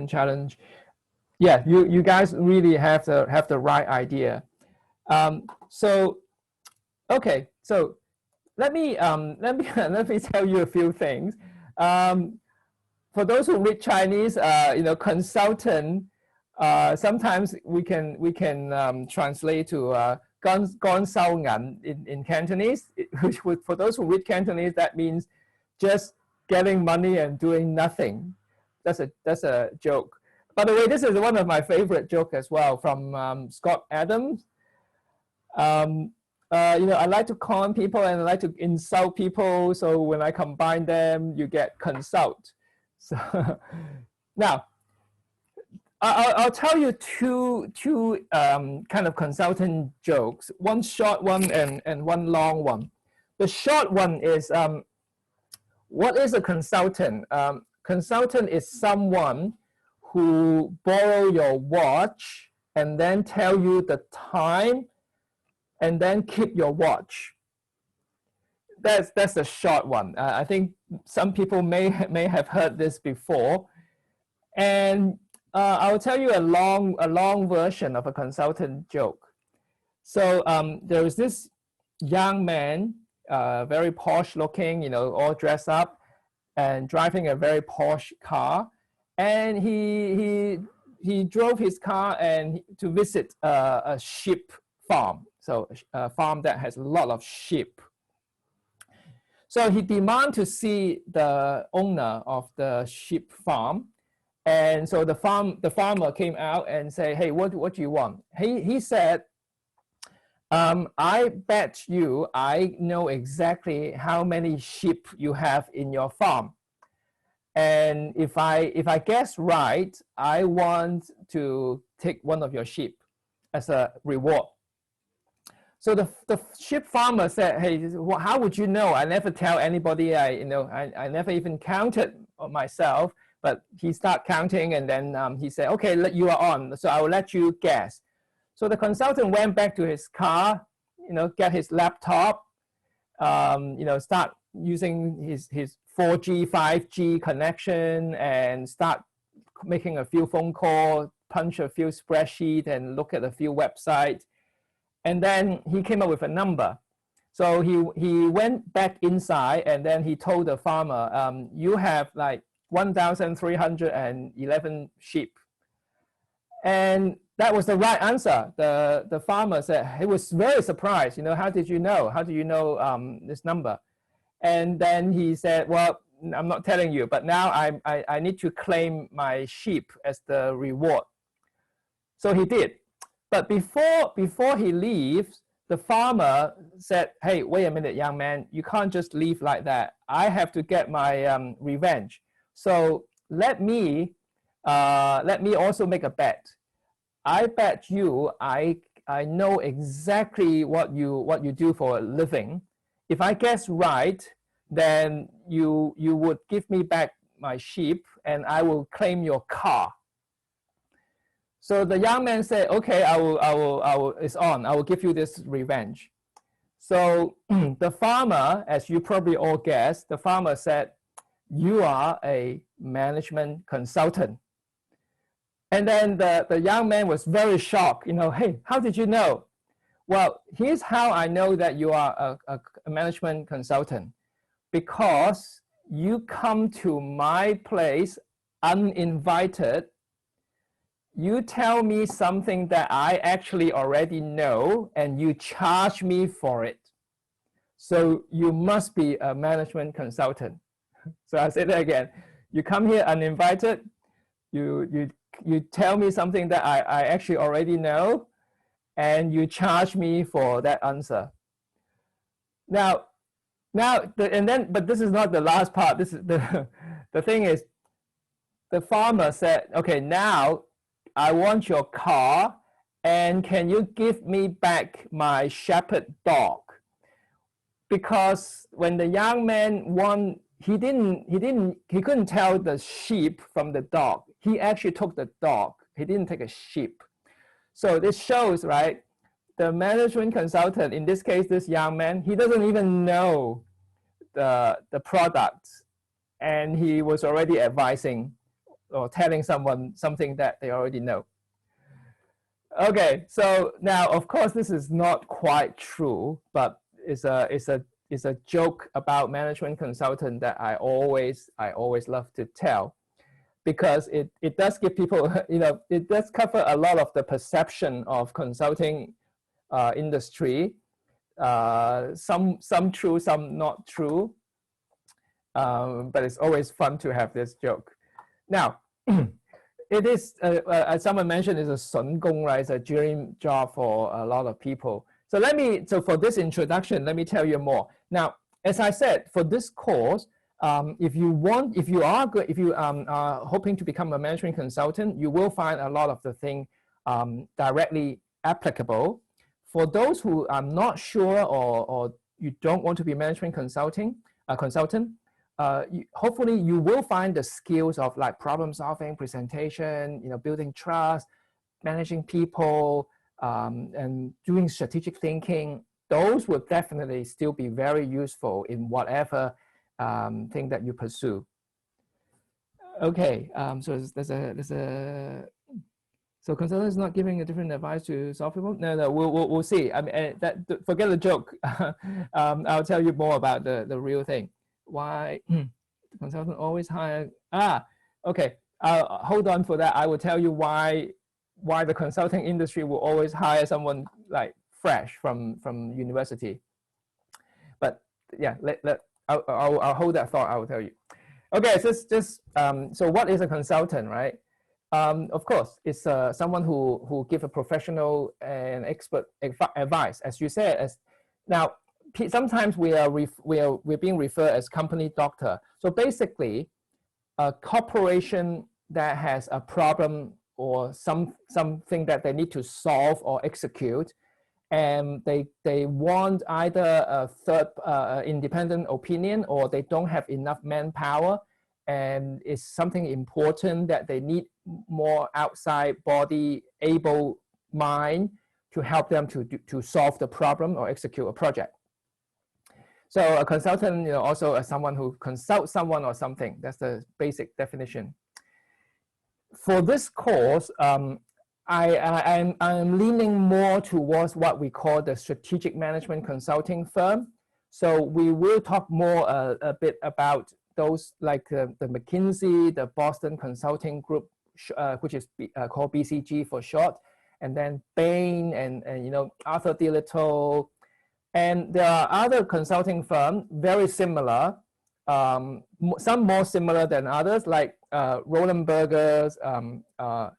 challenge. Yeah, you guys really have the right idea. So okay, so let me let me tell you a few things. For those who read Chinese, consultant. Sometimes we can translate to 干烧銀 in Cantonese. Which would, for those who read Cantonese, that means just getting money and doing nothing. That's a joke. By the way, this is one of my favorite jokes as well from Scott Adams. I like to con people and I like to insult people. So when I combine them, you get consult. So now, I'll tell you two kind of consultant jokes. One short one and one long one. The short one is, what is a consultant? Consultant is someone who borrow your watch and then tell you the time and then keep your watch. That's a short one. I think some people may have heard this before. And I'll tell you a long version of a consultant joke. So there was this young man, very posh looking, all dressed up and driving a very posh car. And he drove his car and to visit a sheep farm. So a farm that has a lot of sheep. So he demanded to see the owner of the sheep farm. And so the farmer came out and said, hey, what do you want? He said, I bet you I know exactly how many sheep you have in your farm. And if I guess right, I want to take one of your sheep as a reward. So the sheep farmer said, hey, how would you know? I never tell anybody. I never even counted myself. But he started counting, and then he said, okay, you are on. So I will let you guess. So the consultant went back to his car, get his laptop, start using his 4G, 5G connection and start making a few phone calls, punch a few spreadsheets and look at a few websites. And then he came up with a number. So he went back inside and then he told the farmer, you have like 1,311 sheep. And that was the right answer. The farmer said, he was very surprised, how did you know? How do you know this number? And then he said, well, I'm not telling you, but now I need to claim my sheep as the reward. So he did. But before he leaves, the farmer said, hey, wait a minute, young man, you can't just leave like that. I have to get my revenge. So let me also make a bet. I bet you I know exactly what you do for a living. If I guess right, then you would give me back my sheep and I will claim your car. So the young man said, okay, I will, it's on. I will give you this revenge. So the farmer, as you probably all guessed, the farmer said, you are a management consultant. And then the young man was very shocked, hey, how did you know? Well, here's how I know that you are a management consultant. Because you come to my place uninvited, you tell me something that I actually already know and you charge me for it. So you must be a management consultant. So I'll say that again. You come here uninvited, you tell me something that I actually already know, and you charge me for that answer. But this is not the last part. This is the thing is, the farmer said, okay, now I want your car, and can you give me back my shepherd dog? Because when the young man won, he couldn't tell the sheep from the dog. He actually took the dog. He didn't take a sheep. So this shows, right? The management consultant, in this case, this young man, he doesn't even know the product, and he was already advising or telling someone something that they already know. Okay, so now of course this is not quite true, but it's a joke about management consultant that I always love to tell, because it does give people, you know, it does cover a lot of the perception of consulting industry. Some true, some not true, but it's always fun to have this joke. Now, it is, as someone mentioned, it's a 筍工, right? It's a dream job for a lot of people. So so for this introduction, let me tell you more. Now, as I said, for this course, if you are hoping to become a management consultant, you will find a lot of the thing directly applicable. For those who are not sure, or you don't want to be management consultant, hopefully you will find the skills of like problem solving, presentation, you know, building trust, managing people, and doing strategic thinking. Those will definitely still be very useful in whatever thing that you pursue. Okay, so so consultant is not giving a different advice to solve people. No, we'll see. I mean, forget the joke. I'll tell you more about the real thing. Why the consultant always hire? Okay. Hold on for that. I will tell you why the consulting industry will always hire someone like fresh from university. But yeah, I'll hold that thought. I will tell you. Okay, so what is a consultant, right? Of course, it's someone who give a professional and expert advice, as you said. Now, sometimes we're being referred as company doctor. So basically, a corporation that has a problem or something that they need to solve or execute, and they want either a third independent opinion, or they don't have enough manpower, and it's something important that they need more outside body able mind to help them to solve the problem or execute a project. So a consultant, you know, also as someone who consults someone or something. That's the basic definition. For this course, I'm leaning more towards what we call the strategic management consulting firm. So we will talk more a bit about those, like the McKinsey, the Boston Consulting Group, which is called BCG for short, and then Bain and you know, Arthur D. Little. And there are other consulting firms very similar, some more similar than others, like Roland Berger's, but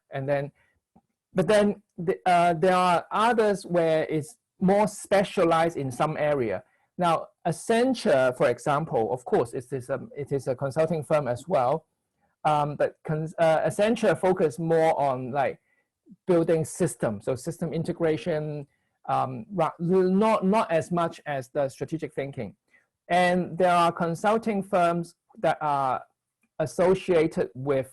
then there are others where it's more specialized in some area. Now, Accenture, for example, of course, it is a consulting firm as well, but Accenture focus more on like building systems, so system integration, not as much as the strategic thinking. And there are consulting firms that are associated with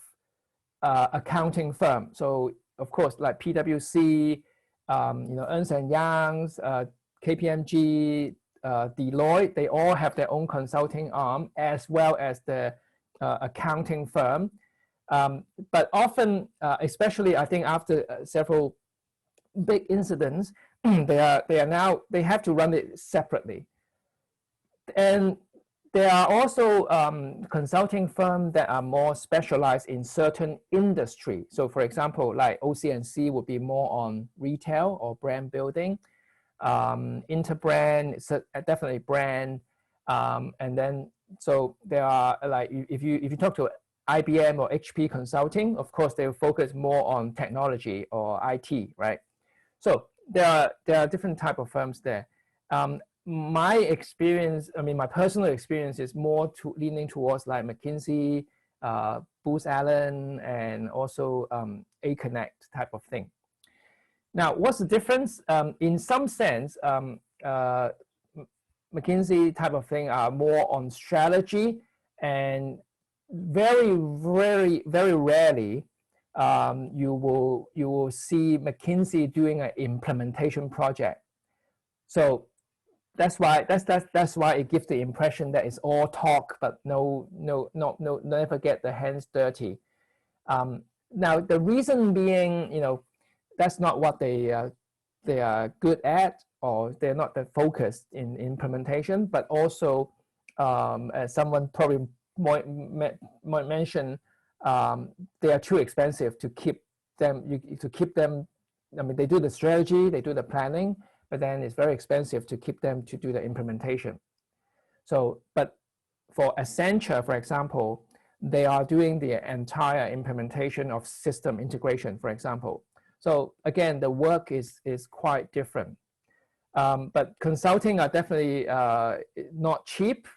accounting firm. So of course, like PwC, you know, Ernst & Young's, KPMG, Deloitte, they all have their own consulting arm, as well as the accounting firm. But often, especially I think after several big incidents, they have to run it separately. And there are also consulting firms that are more specialized in certain industry. So for example, like OC&C would be more on retail or brand building. Interbrand, definitely brand. And then, so there are, like, if you talk to IBM or HP Consulting, of course, they will focus more on technology or IT, right? So there are different type of firms there. My experience, I mean, my personal experience is more leaning towards like McKinsey, Booz Allen, and also A-Connect type of thing. Now, what's the difference? In some sense, McKinsey type of thing are more on strategy, and very rarely you will see McKinsey doing an implementation project. So that's why it gives the impression that it's all talk, but never get the hands dirty. Now, the reason being, that's not what they are good at, or they're not that focused in implementation, but also, as someone probably might mention, they are too expensive to keep them. I mean, they do the strategy, they do the planning, but then it's very expensive to keep them to do the implementation. So, but for Accenture, for example, they are doing the entire implementation of system integration, for example. So again, the work is quite different. But consulting are definitely not cheap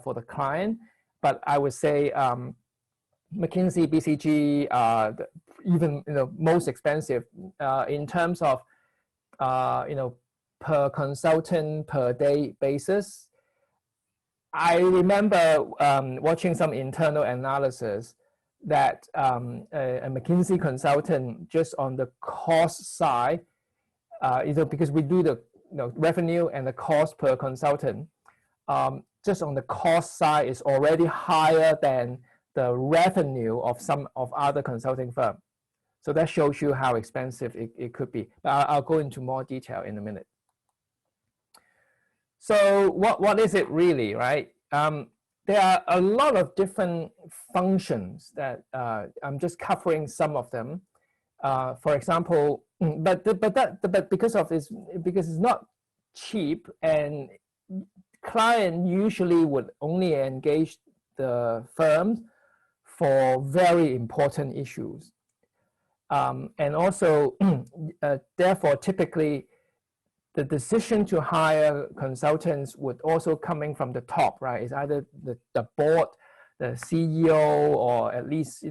for the client, but I would say McKinsey, BCG are even most expensive in terms of per consultant per day basis. I remember watching some internal analysis that a McKinsey consultant, just on the cost side, because we do the revenue and the cost per consultant, just on the cost side is already higher than the revenue of some of other consulting firms. So that shows you how expensive it could be. But I'll go into more detail in a minute. So what is it really, right? There are a lot of different functions that I'm just covering some of them. For example, but because of this, because it's not cheap, and client usually would only engage the firms for very important issues. And also, therefore, typically, the decision to hire consultants would also coming from the top, right? It's either the board, the CEO, or at least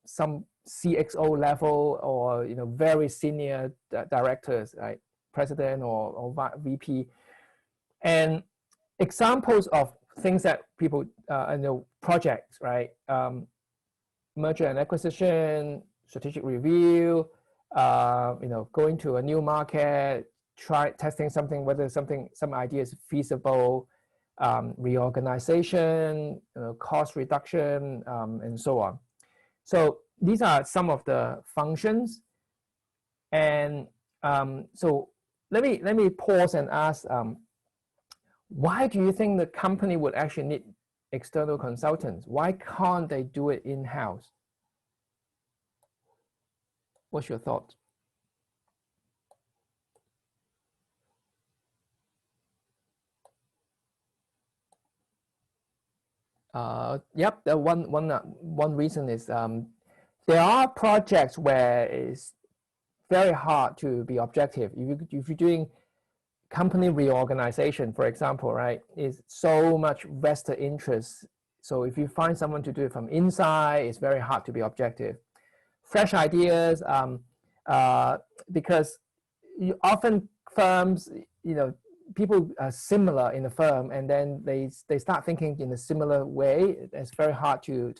some CXO level, or very senior directors, right? President or VP. And examples of things that people projects, right? Merger and acquisition, strategic review, going to a new market, testing something, whether some idea is feasible, reorganization, cost reduction, and so on. So these are some of the functions. And so let me pause and ask, why do you think the company would actually need external consultants? Why can't they do it in-house? What's your thought? Yep, the one reason is there are projects where it's very hard to be objective. If you're doing company reorganization, for example, right, is so much vested interest. So if you find someone to do it from inside, it's very hard to be objective. Fresh ideas, because often firms, people are similar in the firm, and then they start thinking in a similar way. It's very hard to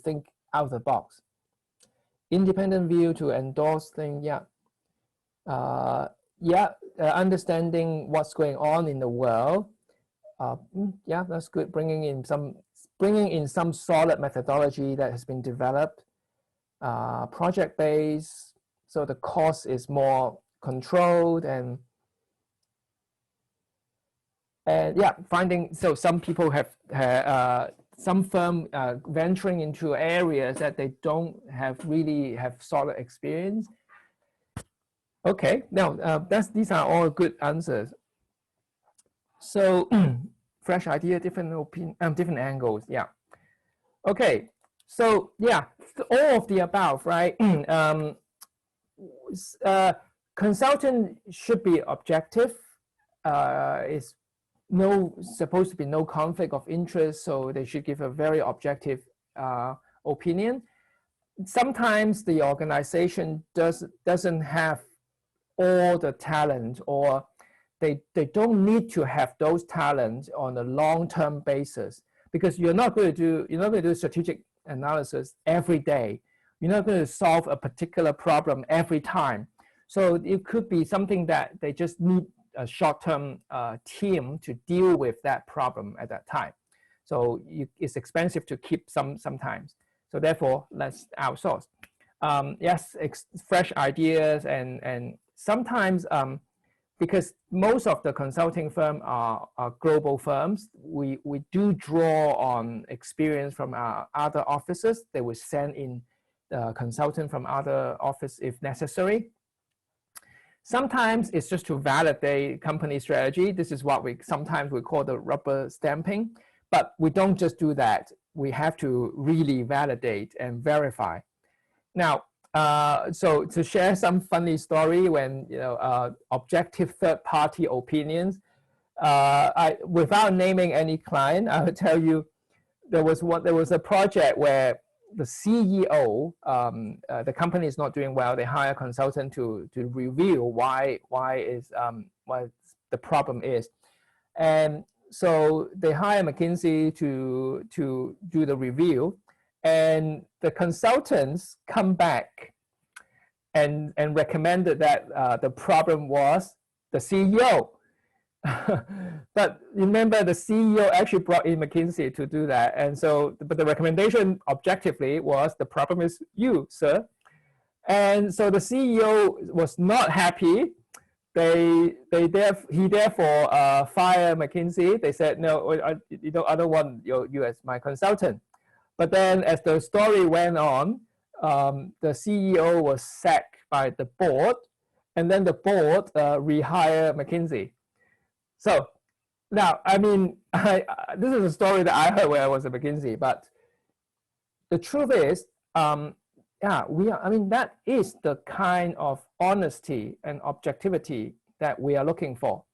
think out of the box. Independent view to endorse things, understanding what's going on in the world. Yeah, that's good. Bringing in some solid methodology that has been developed. Project based, so the cost is more controlled, and yeah, finding, so some people have some firm venturing into areas that they don't really have solid experience. Okay, now these are all good answers. So fresh idea, different opinion, different angles. Yeah. Okay. So yeah, all of the above, right? Consultant should be objective. It's supposed to be no conflict of interest, so they should give a very objective opinion. Sometimes the organization doesn't have all the talent, or they don't need to have those talents on a long-term basis, because you're not going to do strategic analysis every day. You're not going to solve a particular problem every time. So it could be something that they just need a short-term team to deal with that problem at that time. So it's expensive to keep sometimes. So therefore, let's outsource. Yes, fresh ideas and sometimes because most of the consulting firms are global firms, we do draw on experience from our other offices. They will send in the consultant from other office if necessary. Sometimes it's just to validate company strategy. This is what we sometimes we call the rubber stamping, but we don't just do that. We have to really validate and verify. Now, so to share some funny story when, objective third-party opinions, without naming any client, I will tell you there was a project where the CEO, the company is not doing well. They hire a consultant to reveal why the problem is, and so they hire McKinsey to do the review, and the consultants come back and recommended that the problem was the CEO. But remember, the CEO actually brought in McKinsey to do that, and so but the recommendation objectively was the problem is you, sir. And so the CEO was not happy. He therefore fired McKinsey. They said, no, I don't want you as my consultant. But then as the story went on, the CEO was sacked by the board, and then the board rehired McKinsey. So now, I mean, this is a story that I heard when I was at McKinsey, but the truth is, that is the kind of honesty and objectivity that we are looking for.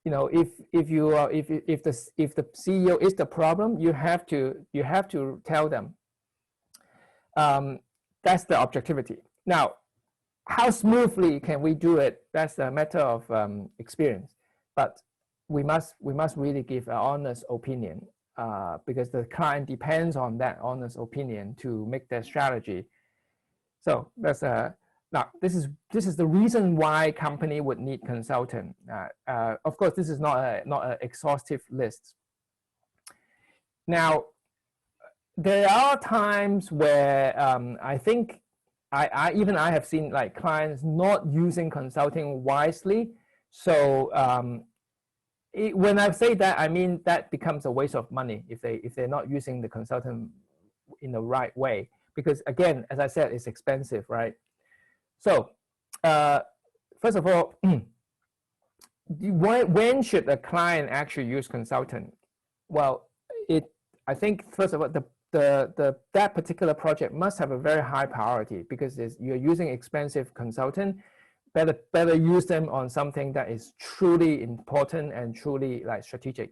If the CEO is the problem, you have to tell them. That's the objectivity. Now, how smoothly can we do it? That's a matter of experience. But we must really give an honest opinion, because the client depends on that honest opinion to make their strategy. So that's now this is the reason why company would need consultant. Of course, this is not an exhaustive list. Now, there are times where I think I have seen like clients not using consulting wisely. So when I say that, I mean that becomes a waste of money if they're not using the consultant in the right way, because again, as I said, it's expensive, right? So first of all, when should a client actually use consultant? Well, I think first of all, that particular project must have a very high priority, because you're using expensive consultant. Better use them on something that is truly important and truly like strategic.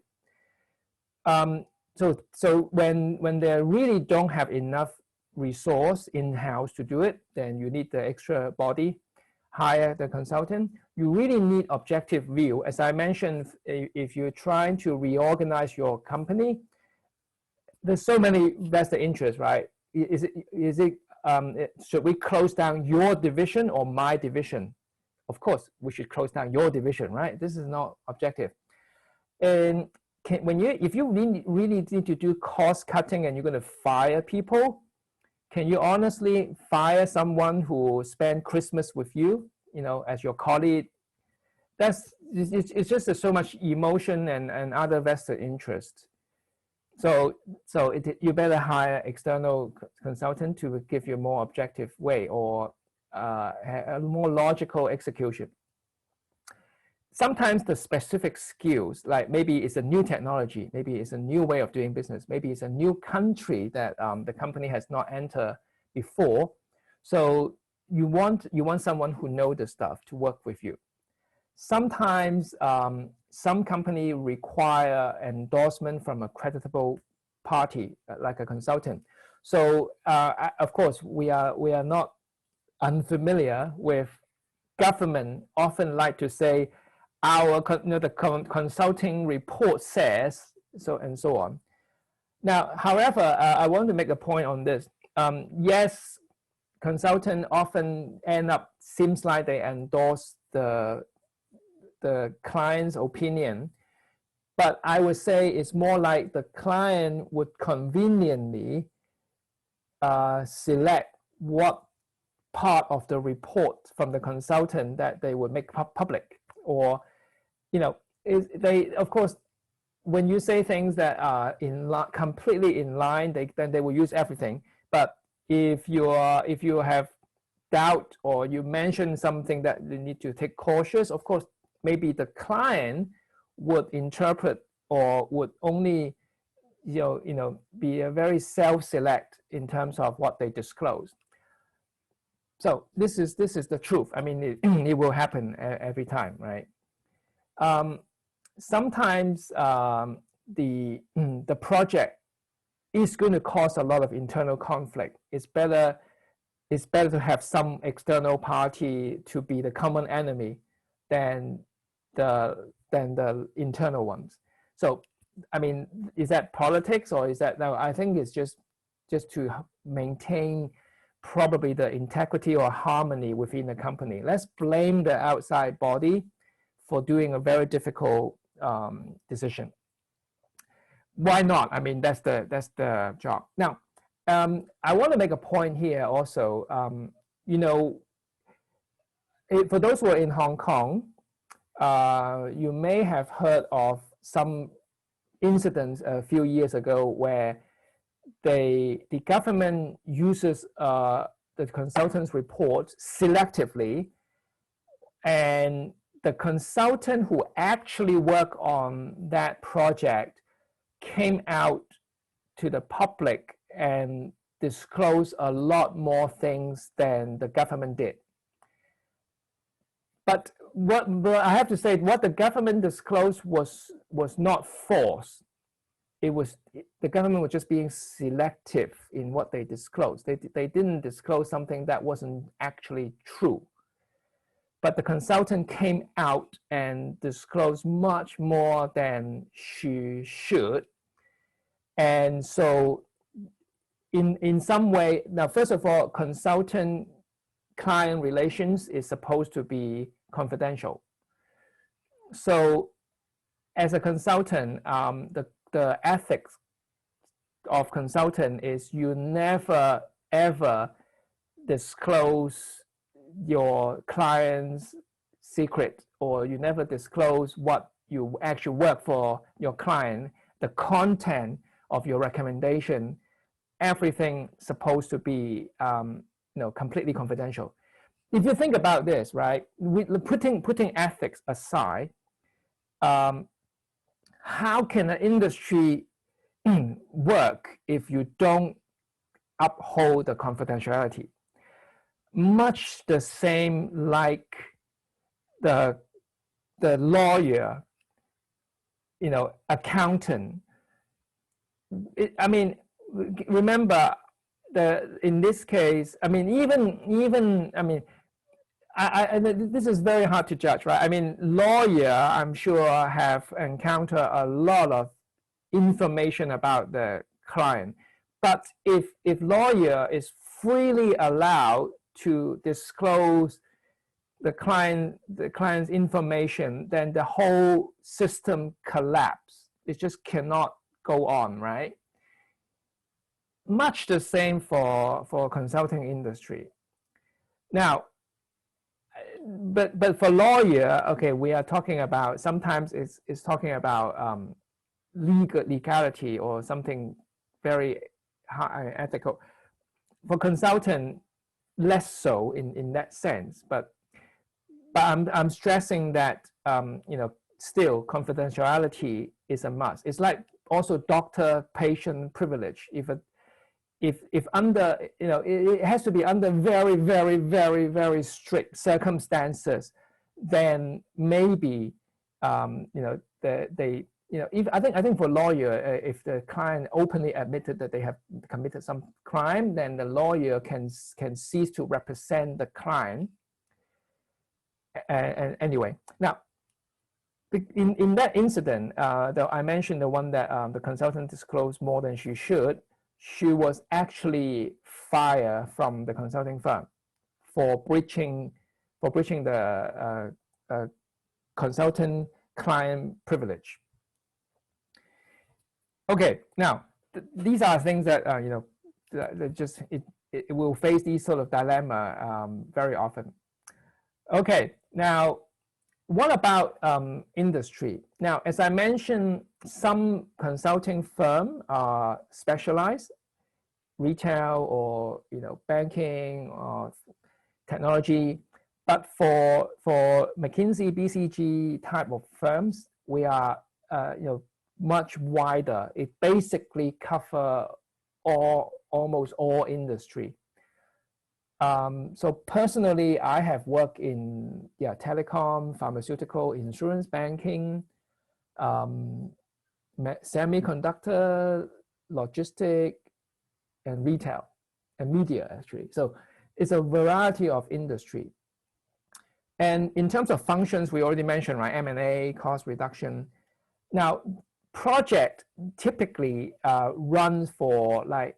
So when they really don't have enough resource in-house to do it, then you need the extra body, hire the consultant. You really need objective view. As I mentioned, if you're trying to reorganize your company, there's so many vested interests, right? Should we close down your division or my division? Of course, we should close down your division, right? This is not objective. And if you really need to do cost cutting and you're going to fire people, can you honestly fire someone who spent Christmas with you, as your colleague? It's just so much emotion and other vested interest. So you better hire external consultant to give you a more objective way, or a more logical execution. Sometimes the specific skills, like maybe it's a new technology, maybe it's a new way of doing business, maybe it's a new country that the company has not entered before. So you want someone who knows the stuff to work with you. Sometimes some company require endorsement from a creditable party, like a consultant. So of course, we are not unfamiliar with government often like to say the consulting report says so, and so on. Now, however, I want to make a point on this. Yes, consultant often seems like they endorse the client's opinion, but I would say it's more like the client would conveniently select what part of the report from the consultant that they would make public, or they, of course, when you say things that are completely in line, then they will use everything. But if you have doubt, or you mention something that you need to take cautious, of course, maybe the client would interpret or would only be a very self-select in terms of what they disclose. So this is the truth. I mean, it will happen every time, right? Sometimes the project is going to cause a lot of internal conflict. It's better to have some external party to be the common enemy than the internal ones. So, I mean, is that politics, or is that, no? I think it's just to maintain probably the integrity or harmony within the company. Let's blame the outside body for doing a very difficult decision. Why not? I mean, that's the job. Now, I want to make a point here also. For those who are in Hong Kong, you may have heard of some incidents a few years ago where the government uses the consultant's reports selectively, and the consultant who actually worked on that project came out to the public and disclosed a lot more things than the government did. But what I have to say, what the government disclosed was not false. The government was just being selective in what they disclosed. They didn't disclose something that wasn't actually true. But the consultant came out and disclosed much more than she should. And so in some way, now, first of all, consultant-client relations is supposed to be confidential. So as a consultant, the ethics of consultant is you never ever disclose your client's secret, or you never disclose what you actually work for your client, the content of your recommendation, everything supposed to be completely confidential. If you think about this, right, putting ethics aside, how can an industry work if you don't uphold the confidentiality? Much the same like the lawyer, accountant. I mean, remember in this case, I mean, even I mean, this is very hard to judge, right? I mean, lawyer, I'm sure, have encountered a lot of information about the client. But if lawyer is freely allowed to disclose the client's information, then the whole system collapses. It just cannot go on, right? Much the same for consulting industry. Now, but for lawyer, okay, we are talking about, sometimes it's talking about legality or something very high ethical. For consultant, less so in that sense, but I'm stressing that still confidentiality is a must. It's like also doctor-patient privilege. If under, it has to be under very, very, very, very strict circumstances, then maybe I think for lawyer, if the client openly admitted that they have committed some crime, then the lawyer can cease to represent the client. And anyway, now in that incident, though I mentioned the one that the consultant disclosed more than she should, she was actually fired from the consulting firm for breaching the consultant client privilege. Okay, now these are things that it will face these sort of dilemma very often. Okay, now what about industry? Now, as I mentioned, some consulting firms are specialized, retail or banking or technology. But for McKinsey, BCG type of firms, we are much wider. It basically covers almost all industry. So personally, I have worked in telecom, pharmaceutical, insurance, banking, semiconductor, logistic, and retail, and media actually. So it's a variety of industry. And in terms of functions, we already mentioned, right? M&A, cost reduction. Now, project typically runs for like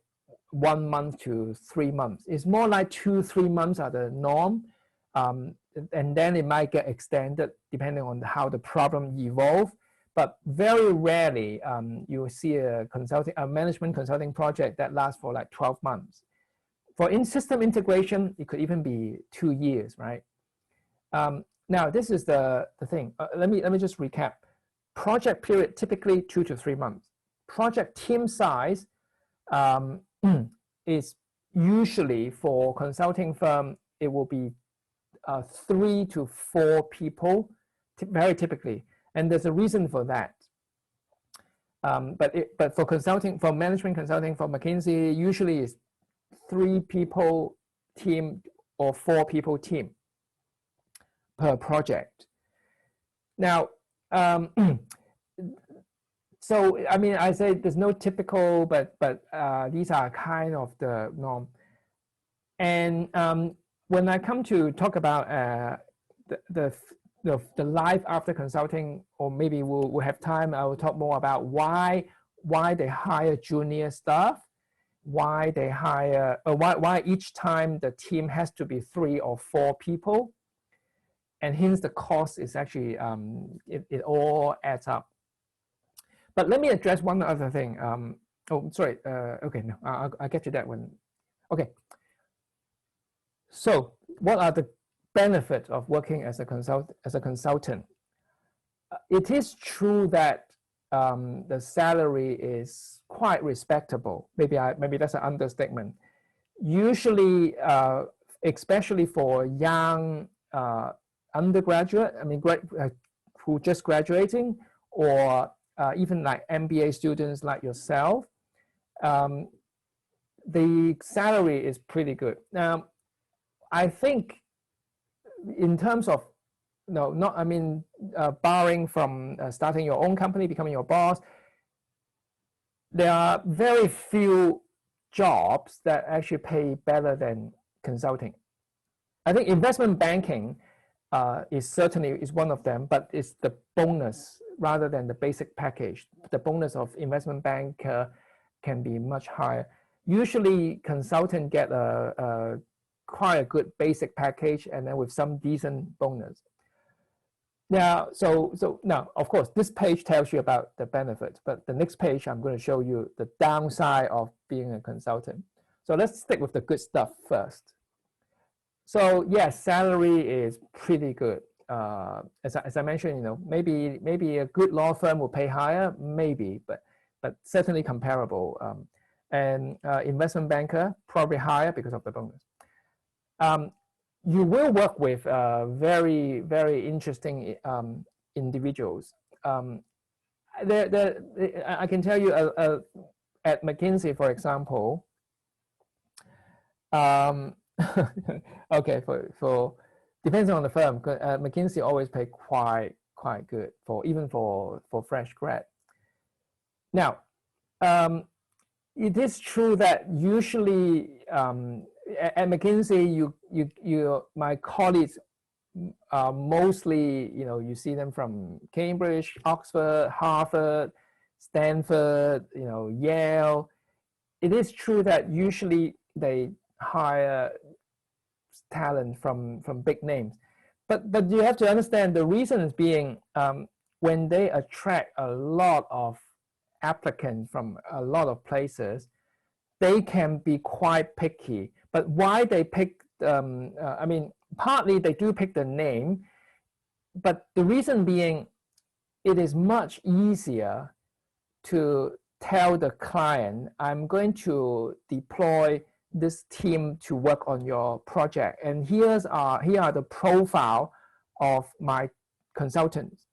1 month to 3 months. It's more like 2-3 months are the norm. And then it might get extended depending on how the problem evolves. But very rarely you will see a management consulting project that lasts for like 12 months. For system integration, it could even be 2 years, right? Now, this is the thing. Let me just recap. Project period, typically 2 to 3 months. Project team size is usually for consulting firm, it will be 3 to 4 people, very typically. And there's a reason for that. But for management consulting, for McKinsey, usually it's 3 people team or 4 people team per project. Now, so I mean, I say there's no typical, but these are kind of the norm. And when I come to talk about the life after consulting, or maybe we'll have time, I will talk more about why they hire junior staff, why they hire, why each time the team has to be 3 or 4 people. And hence the cost is actually, it all adds up. But let me address one other thing. Oh, sorry. Okay, no, I'll get to that one. Okay. So what are the benefits of working as a consultant? It is true that the salary is quite respectable. Maybe that's an understatement. Usually, especially for young undergraduate, I mean, who just graduating, or even like MBA students like yourself, the salary is pretty good. Now, I think in terms of, barring from starting your own company, becoming your boss, there are very few jobs that actually pay better than consulting. I think investment banking is one of them, but it's the bonus rather than the basic package. The bonus of investment banker can be much higher. Usually consultant get quite a good basic package, and then with some decent bonus. Now, so now, of course, this page tells you about the benefits, but the next page, I'm going to show you the downside of being a consultant. So let's stick with the good stuff first. So yes, salary is pretty good. As I mentioned, maybe a good law firm will pay higher, maybe, but certainly comparable. And investment banker probably higher because of the bonus. You will work with very, very interesting individuals. I can tell you at McKinsey, for example, okay, for depends on the firm. McKinsey always pay quite good even for fresh grad. Now, it is true that usually at McKinsey, my colleagues are mostly, you see them from Cambridge, Oxford, Harvard, Stanford, Yale. It is true that usually they hire talent from big names, but you have to understand the reasons being when they attract a lot of applicants from a lot of places, they can be quite picky. But why they pick, I mean, partly they do pick the name, but the reason being, it is much easier to tell the client, I'm going to deploy this team to work on your project. And here are the profile of my consultants.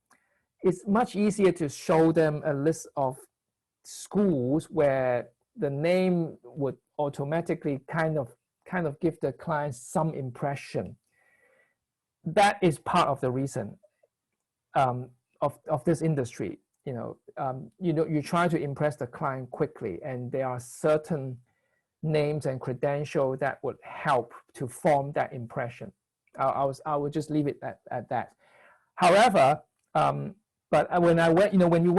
It's much easier to show them a list of schools where the name would automatically kind of give the client some impression. That is part of the reason of this industry. You try to impress the client quickly, and there are certain names and credentials that would help to form that impression. I would just leave it at that. However, but when I work, when you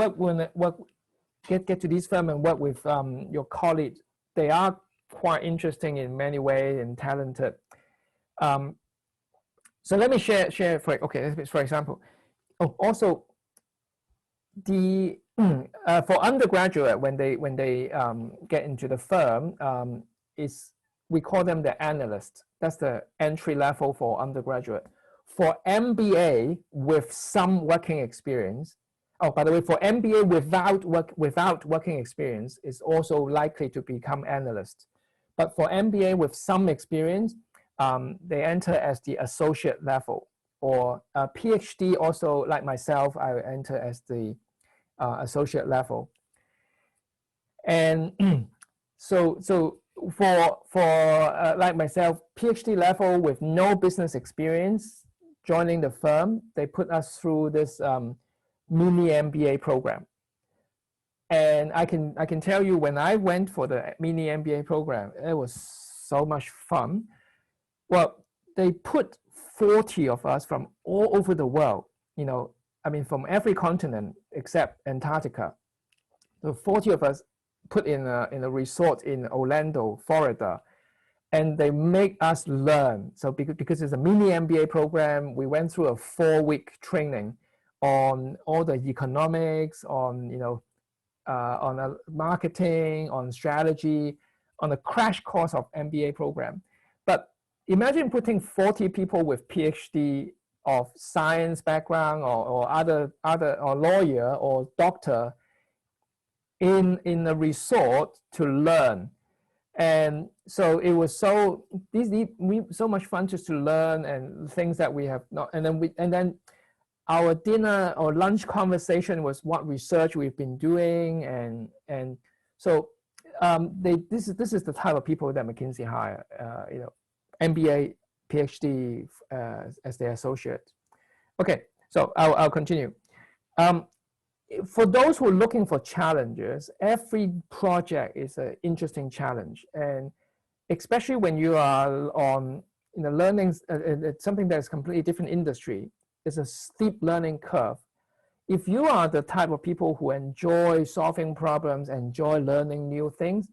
get to this firm and work with your colleagues, they are quite interesting in many ways and talented. So let me share for example. Oh, also, for undergraduate, when they get into the firm, we call them the analyst. That's the entry level for undergraduate. For MBA with some working experience, oh, by the way, for MBA without working experience, is also likely to become analyst. But for MBA with some experience, they enter as the associate level. Or PhD, also like myself, I enter as the associate level. And so for like myself, PhD level with no business experience, joining the firm, they put us through this mini MBA program. And I can tell you, when I went for the mini MBA program, it was so much fun. Well, they put 40 of us from all over the world, I mean, from every continent except Antarctica. So 40 of us put in a resort in Orlando, Florida, and they make us learn. So because it's a mini MBA program, we went through a 4-week training on all the economics, on marketing, on strategy, on a crash course of MBA program. But imagine putting 40 people with PhD of science background or other or lawyer or doctor in a resort to learn. And so it was so much fun just to learn and things that we have not. And then our dinner or lunch conversation was what research we've been doing, and so this is the type of people that McKinsey hire. MBA, PhD as their associate. Okay, so I'll continue. For those who are looking for challenges, every project is an interesting challenge, and especially when you are on learning something that is completely different industry, it's a steep learning curve. If you are the type of people who enjoy solving problems, enjoy learning new things,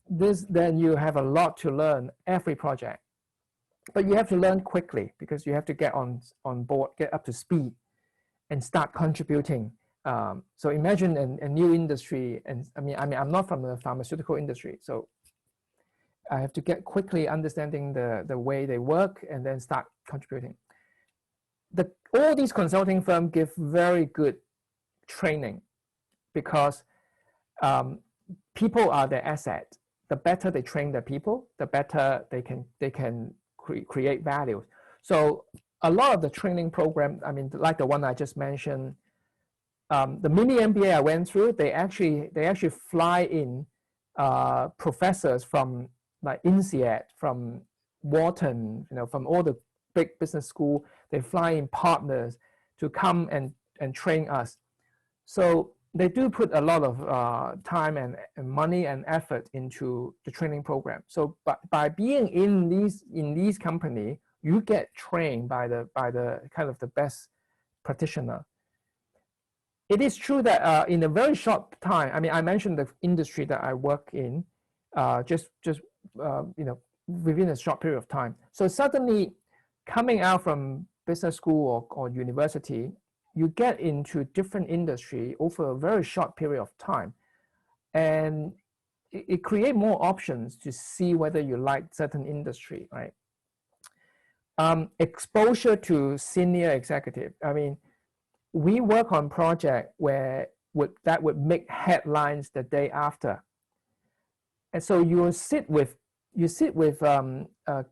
then you have a lot to learn every project. But you have to learn quickly because you have to get on board, get up to speed, and start contributing. So imagine a new industry, and I mean, I'm not from the pharmaceutical industry, so I have to get quickly understanding the way they work and then start contributing. All these consulting firms give very good training because people are their asset. The better they train their people, the better they can create value. So a lot of the training program, I mean, like the one I just mentioned, the mini MBA I went through, they actually fly in professors from like INSEAD, from Wharton, from all the big business school. They fly in partners to come and train us. So they do put a lot of time and money and effort into the training program. So by being in these company, you get trained by the kind of the best practitioner. It is true that in a very short time, I mean, I mentioned the industry that I work in, just within a short period of time. So suddenly, coming out from business school or university, you get into different industry over a very short period of time. And it creates more options to see whether you like certain industry, right? Exposure to senior executive. I mean, we work on project where that would make headlines the day after. And so you sit with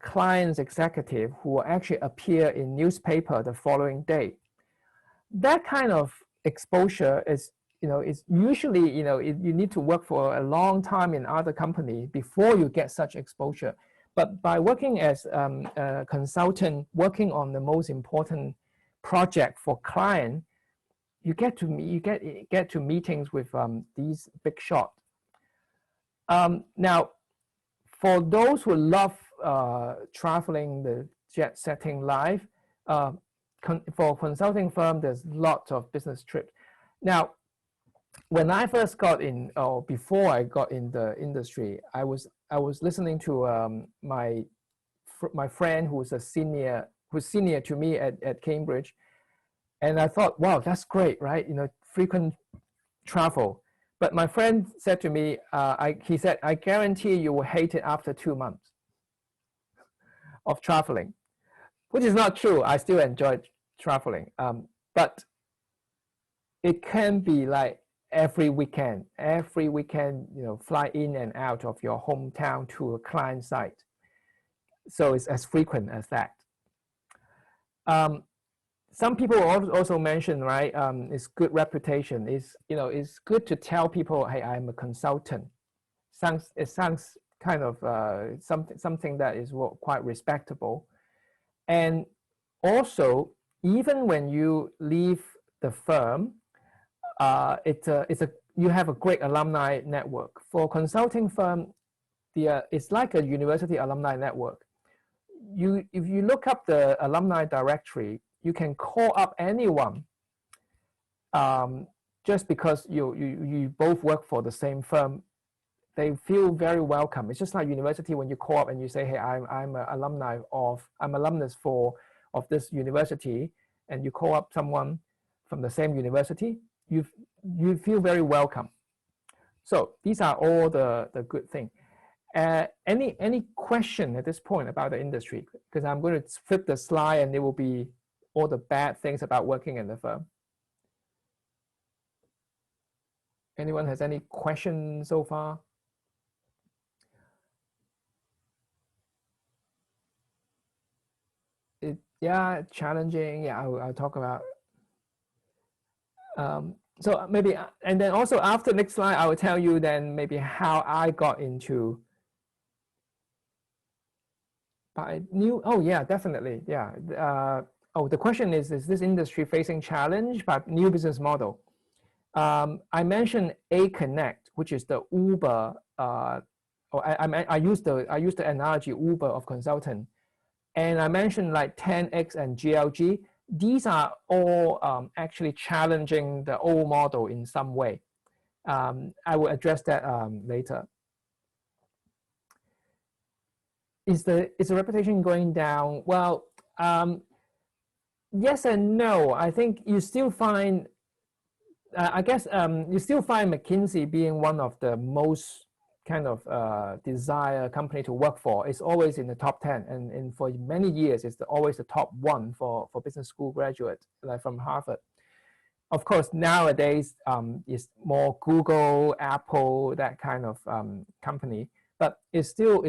clients executive who will actually appear in newspaper the following day. That kind of exposure is, is usually, you need to work for a long time in other company before you get such exposure. But by working as a consultant, working on the most important project for client, you get to meetings with these big shots. Now, for those who love traveling, the jet setting life, for consulting firm, there's lots of business trips. Now, when I first got in, or before I got in the industry, I was listening to my friend who's senior to me at Cambridge, and I thought, wow, that's great, right? Frequent travel. But my friend said to me, he said, I guarantee you will hate it after 2 months of traveling, which is not true. I still enjoy traveling, but it can be like every weekend, fly in and out of your hometown to a client site. So it's as frequent as that. Some people also mention, right, it's good reputation. It's good to tell people, hey, I'm a consultant. It sounds kind of something that is quite respectable. And also, even when you leave the firm, you have a great alumni network. For consulting firm, it's like a university alumni network. If you look up the alumni directory, you can call up anyone just because you both work for the same firm. They feel very welcome. It's just like university when you call up and you say, hey, I'm an alumnus of this university, and you call up someone from the same university, you feel very welcome. So these are all the good things. Any question at this point about the industry? Because I'm going to flip the slide and it will be all the bad things about working in the firm. Anyone has any questions so far? Yeah, challenging. Yeah, I'll talk about. So maybe, and then also after next slide, I will tell you then maybe how I got into. Oh yeah, definitely, yeah. The question is this industry facing challenge by new business model? I mentioned A-Connect, which is the Uber. I used the analogy Uber of consultant, and I mentioned like 10X and GLG. These are all actually challenging the old model in some way. I will address that later. Is the reputation going down? Well, yes and no. I think you still find, you still find McKinsey being one of the most kind of desired company to work for. It's always in the top 10, and for many years it's always the top 1 for business school graduates, like from Harvard. Of course, nowadays it's more Google, Apple, that kind of company, but it's still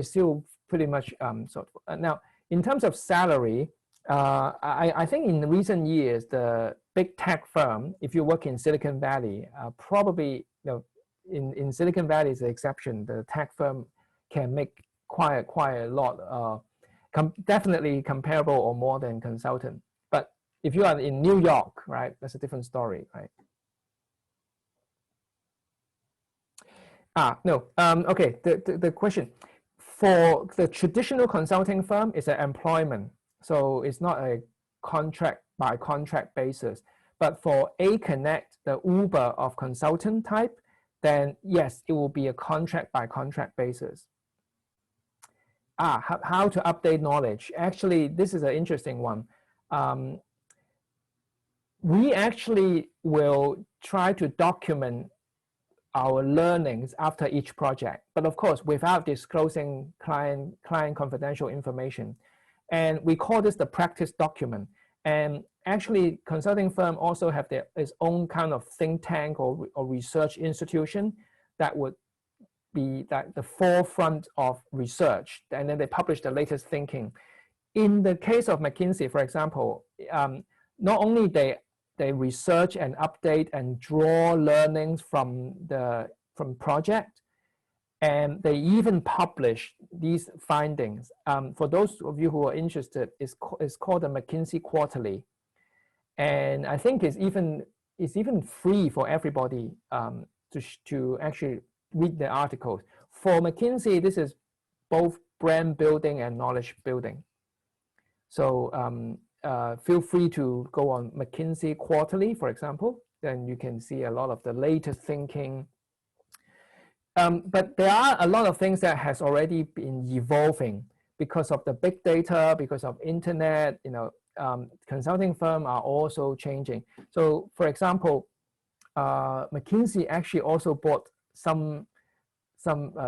pretty much sort of. Now, in terms of salary, I think in recent years the big tech firm, if you work in Silicon Valley, probably in Silicon Valley is the exception. The tech firm can make quite a lot, definitely comparable or more than consultant. But if you are in New York, right, that's a different story, right? No. Okay. The question for the traditional consulting firm is an employment, so it's not a contract by contract basis. But for A-Connect, the Uber of consultant type, then yes, it will be a contract by contract basis. How to update knowledge? Actually, this is an interesting one. We actually will try to document our learnings after each project, but of course, without disclosing client confidential information. And we call this the practice document. And actually, consulting firm also have its own kind of think tank or research institution that would be the forefront of research. And then they publish the latest thinking. In the case of McKinsey, for example, not only they research and update and draw learnings from project, and they even publish these findings. For those of you who are interested, it's called the McKinsey Quarterly, and I think it's even free for everybody to actually read the articles. For McKinsey, this is both brand building and knowledge building. So feel free to go on McKinsey Quarterly, for example. Then you can see a lot of the latest thinking. But there are a lot of things that has already been evolving because of the big data, because of internet. Consulting firms are also changing. So, for example, McKinsey actually also bought some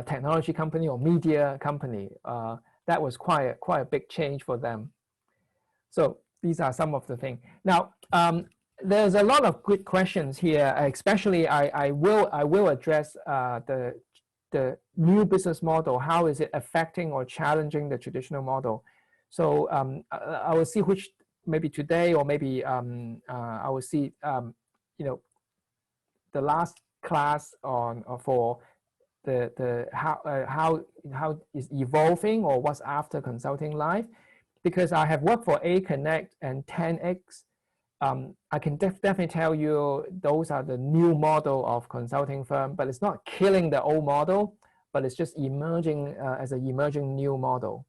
technology company or media company. That was quite a big change for them. So these are some of the things. Now, there's a lot of good questions here. Especially, I will address the new business model. How is it affecting or challenging the traditional model? So I will see which maybe today or maybe I will see the last class on for the how is evolving or what's after consulting life, because I have worked for A Connect and 10X. I can definitely tell you those are the new model of consulting firm, but it's not killing the old model, but it's just emerging as an emerging new model.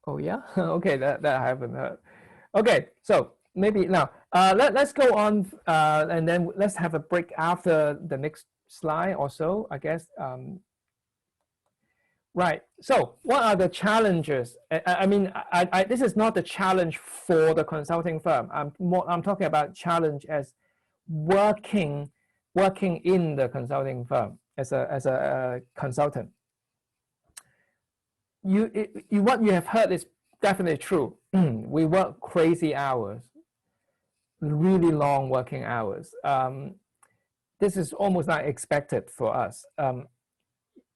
Oh yeah, okay, that I haven't heard. Okay, so maybe now let's go on and then let's have a break after the next slide or so, I guess. Right. So what are the challenges? I mean, this is not the challenge for the consulting firm. I'm talking about challenge as working in the consulting firm as a consultant. What you have heard is definitely true. We work crazy hours, really long working hours. This is almost not expected for us.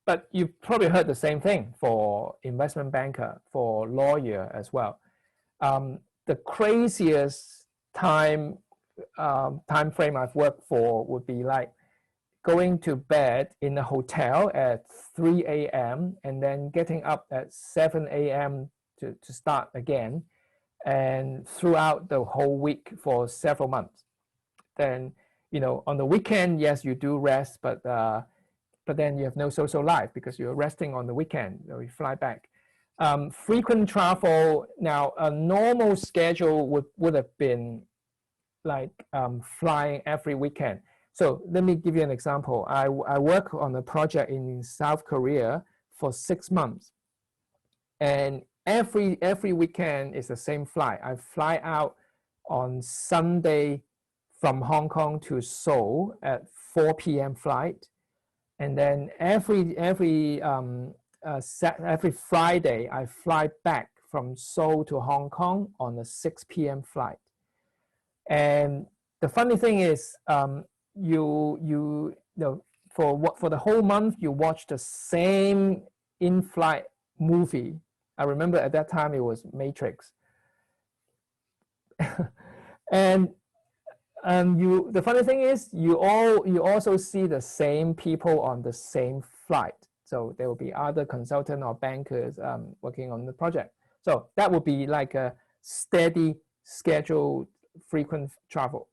But you've probably heard the same thing for investment banker, for lawyer as well. The craziest time frame I've worked for would be like going to bed in a hotel at 3 a.m. and then getting up at 7 a.m. to start again, and throughout the whole week for several months. Then, on the weekend, yes, you do rest, but then you have no social life because you're resting on the weekend, you fly back. Frequent travel, now a normal schedule would have been like flying every weekend. So let me give you an example. I work on a project in South Korea for 6 months. And every weekend is the same flight. I fly out on Sunday from Hong Kong to Seoul at 4 p.m. flight. And then every Friday, I fly back from Seoul to Hong Kong on a 6 p.m. flight. And the funny thing is, you know, for the whole month, you watch the same in-flight movie. I remember at that time it was Matrix. And the funny thing is, you also see the same people on the same flight. So there will be other consultants or bankers working on the project. So that would be like a steady, scheduled, frequent travel.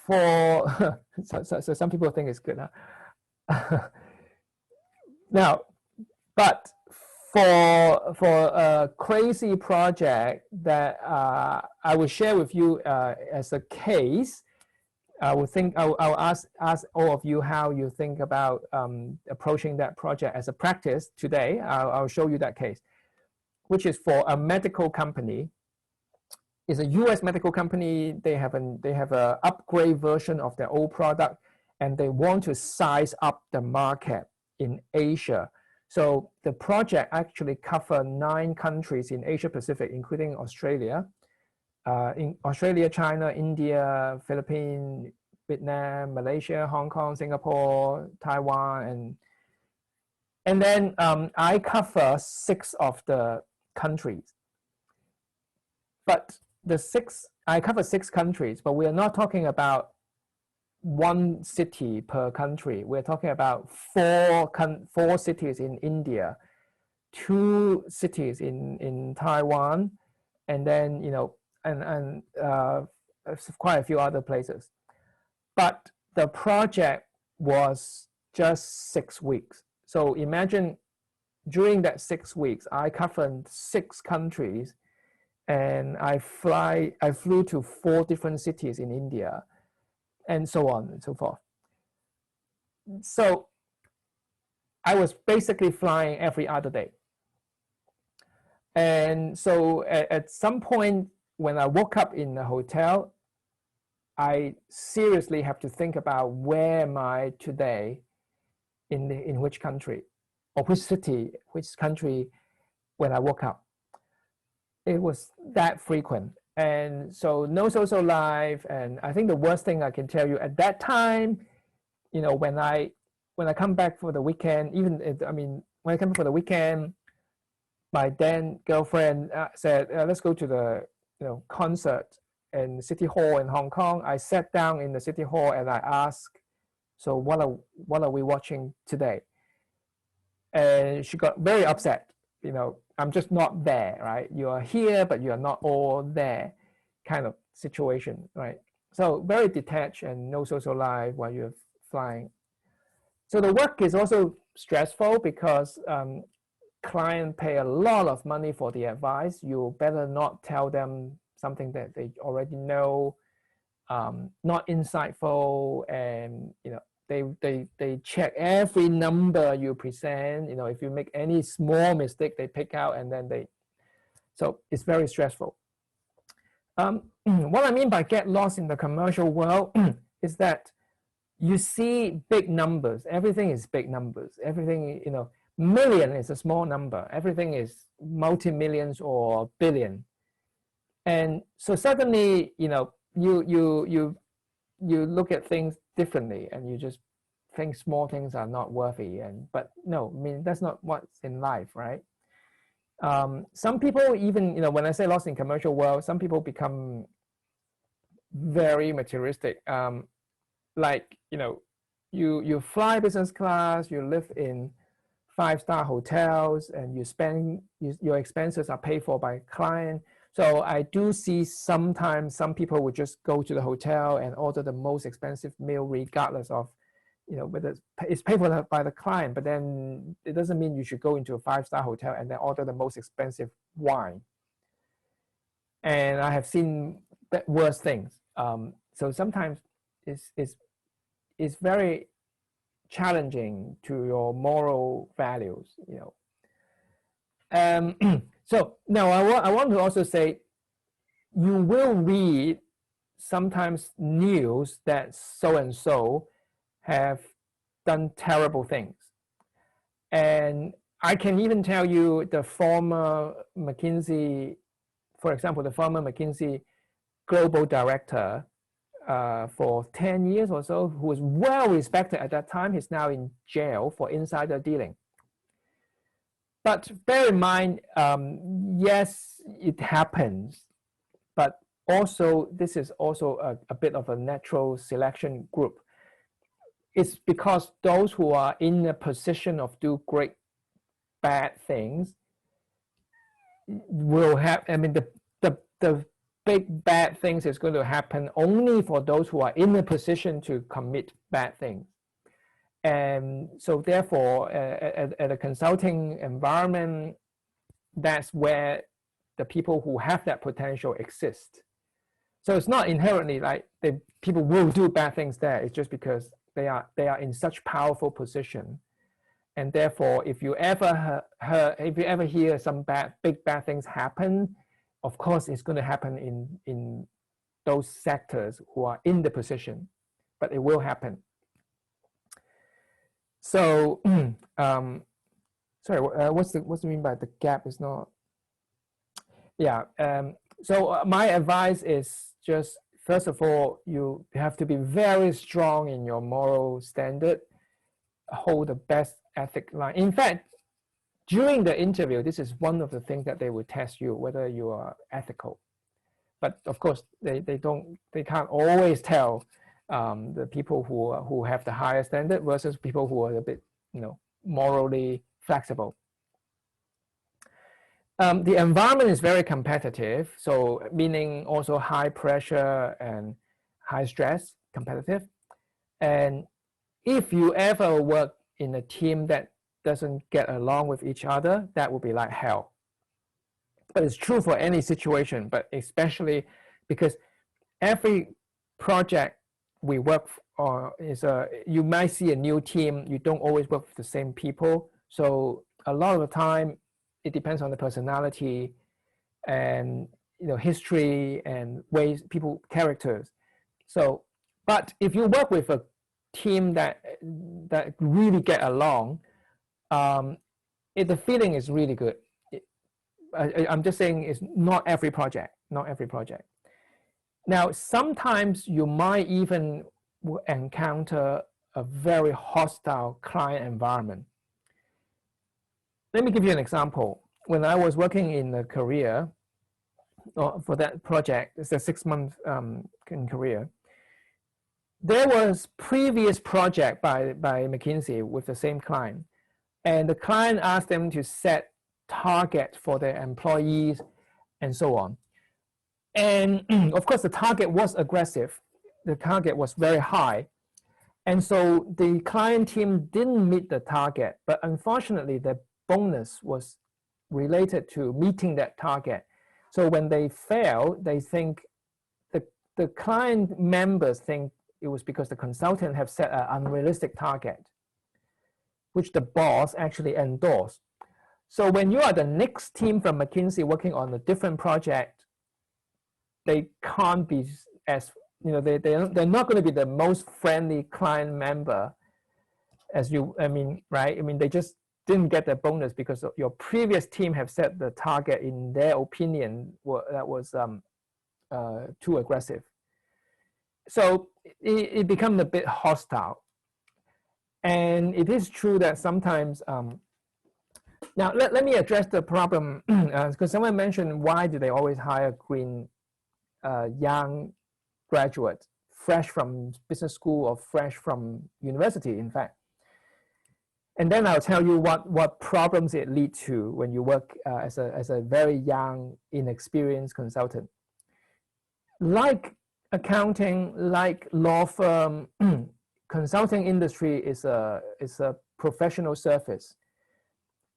For so some people think it's good, huh? Now, but for a crazy project that I will share with you as a case, I'll ask all of you how you think about approaching that project as a practice today. I'll show you that case, which is for a medical company. is a US medical company. They have a upgrade version of their old product, and they want to size up the market in Asia. So the project actually covers 9 countries in Asia Pacific, including Australia, in Australia, China, India, Philippines, Vietnam, Malaysia, Hong Kong, Singapore, Taiwan, and then I cover 6 of the countries. But I cover 6 countries, but we are not talking about 1 city per country. We're talking about 4 cities in India, 2 cities in Taiwan, and then, you know, and quite a few other places. But the project was just 6 weeks. So imagine during that 6 weeks, I covered 6 countries, and I flew to 4 different cities in India, and so on and so forth. So I was basically flying every other day. And so at some point when I woke up in the hotel, I seriously have to think about where am I today, in which country, or which city, which country when I woke up. It was that frequent. And so no social life. And I think the worst thing I can tell you at that time, you know, when I come back for the weekend, when I come back for the weekend, my then girlfriend said, let's go to the, you know, concert in City Hall in Hong Kong. I sat down in the City Hall and I asked, so what are we watching today? And she got very upset. You know, I'm just not there, right? You are here, but you are not all there, kind of situation, right? So very detached and no social life while you're flying. So the work is also stressful because client pay a lot of money for the advice. You better not tell them something that they already know, not insightful, and, you know, they check every number you present. You know, if you make any small mistake, they pick out, and then so it's very stressful. What I mean by get lost in the commercial world is that you see big numbers. Everything is big numbers. Everything, you know, million is a small number. Everything is multi-millions or billion. And so suddenly, you know, you look at things differently, and you just think small things are not worthy. But no, I mean, that's not what's in life, right? Some people even, you know, when I say lost in commercial world, some people become very materialistic. Like, you know, you fly business class, you live in 5-star hotels, and your expenses are paid for by client. So I do see sometimes some people would just go to the hotel and order the most expensive meal, regardless of, you know, whether it's paid for by the client. But then it doesn't mean you should go into a 5-star hotel and then order the most expensive wine. And I have seen worse things. So sometimes it's very challenging to your moral values, you know. So now I want to also say, you will read sometimes news that so-and-so have done terrible things. And I can even tell you the former McKinsey, for example, the former McKinsey global director for 10 years or so, who was well respected at that time, he's now in jail for insider dealing. But bear in mind, yes, it happens, but also this is also a bit of a natural selection group. It's because those who are in a position of do great bad things will have, I mean, the big bad things is going to happen only for those who are in a position to commit bad things. And so therefore, at a consulting environment, that's where the people who have that potential exist. So it's not inherently like the people will do bad things there. It's just because they are in such powerful position. And therefore, if you ever hear some big bad things happen, of course, it's going to happen in those sectors who are in the position, but it will happen. So, sorry, what's the mean by the gap is not? Yeah. So my advice is just, first of all, you have to be very strong in your moral standard, hold the best ethic line. In fact, during the interview, this is one of the things that they will test you, whether you are ethical. But of course, they can't always tell the people who have the higher standard versus people who are a bit, morally flexible. The environment is very competitive, so meaning also high pressure and high stress, competitive. And if you ever work in a team that doesn't get along with each other, that would be like hell. But it's true for any situation, but especially because every project we work on you might see a new team, you don't always work with the same people. So a lot of the time, it depends on the personality and history and ways, characters. So, but if you work with a team that really get along, the feeling is really good. I'm just saying it's not every project. Now, sometimes you might even encounter a very hostile client environment. Let me give you an example. When I was working in Korea, for that project, it's a 6-month in Korea, there was previous project by McKinsey with the same client. And the client asked them to set target for their employees and so on. And of course, the target was aggressive. The target was very high. And so the client team didn't meet the target, but unfortunately, the bonus was related to meeting that target. So when they fail, they think, the client members think it was because the consultant have set an unrealistic target, which the boss actually endorsed. So when you are the next team from McKinsey working on a different project, they can't be as, they're not going to be the most friendly client member as you, right? They just didn't get the bonus because your previous team have set the target, in their opinion, that was too aggressive. So it becomes a bit hostile. And it is true that sometimes, now let me address the problem, because someone mentioned, why do they always hire green young graduates, fresh from business school or fresh from university, in fact. And then I'll tell you what problems it leads to when you work as a very young, inexperienced consultant. Like accounting, like law firm, consulting industry is a professional service.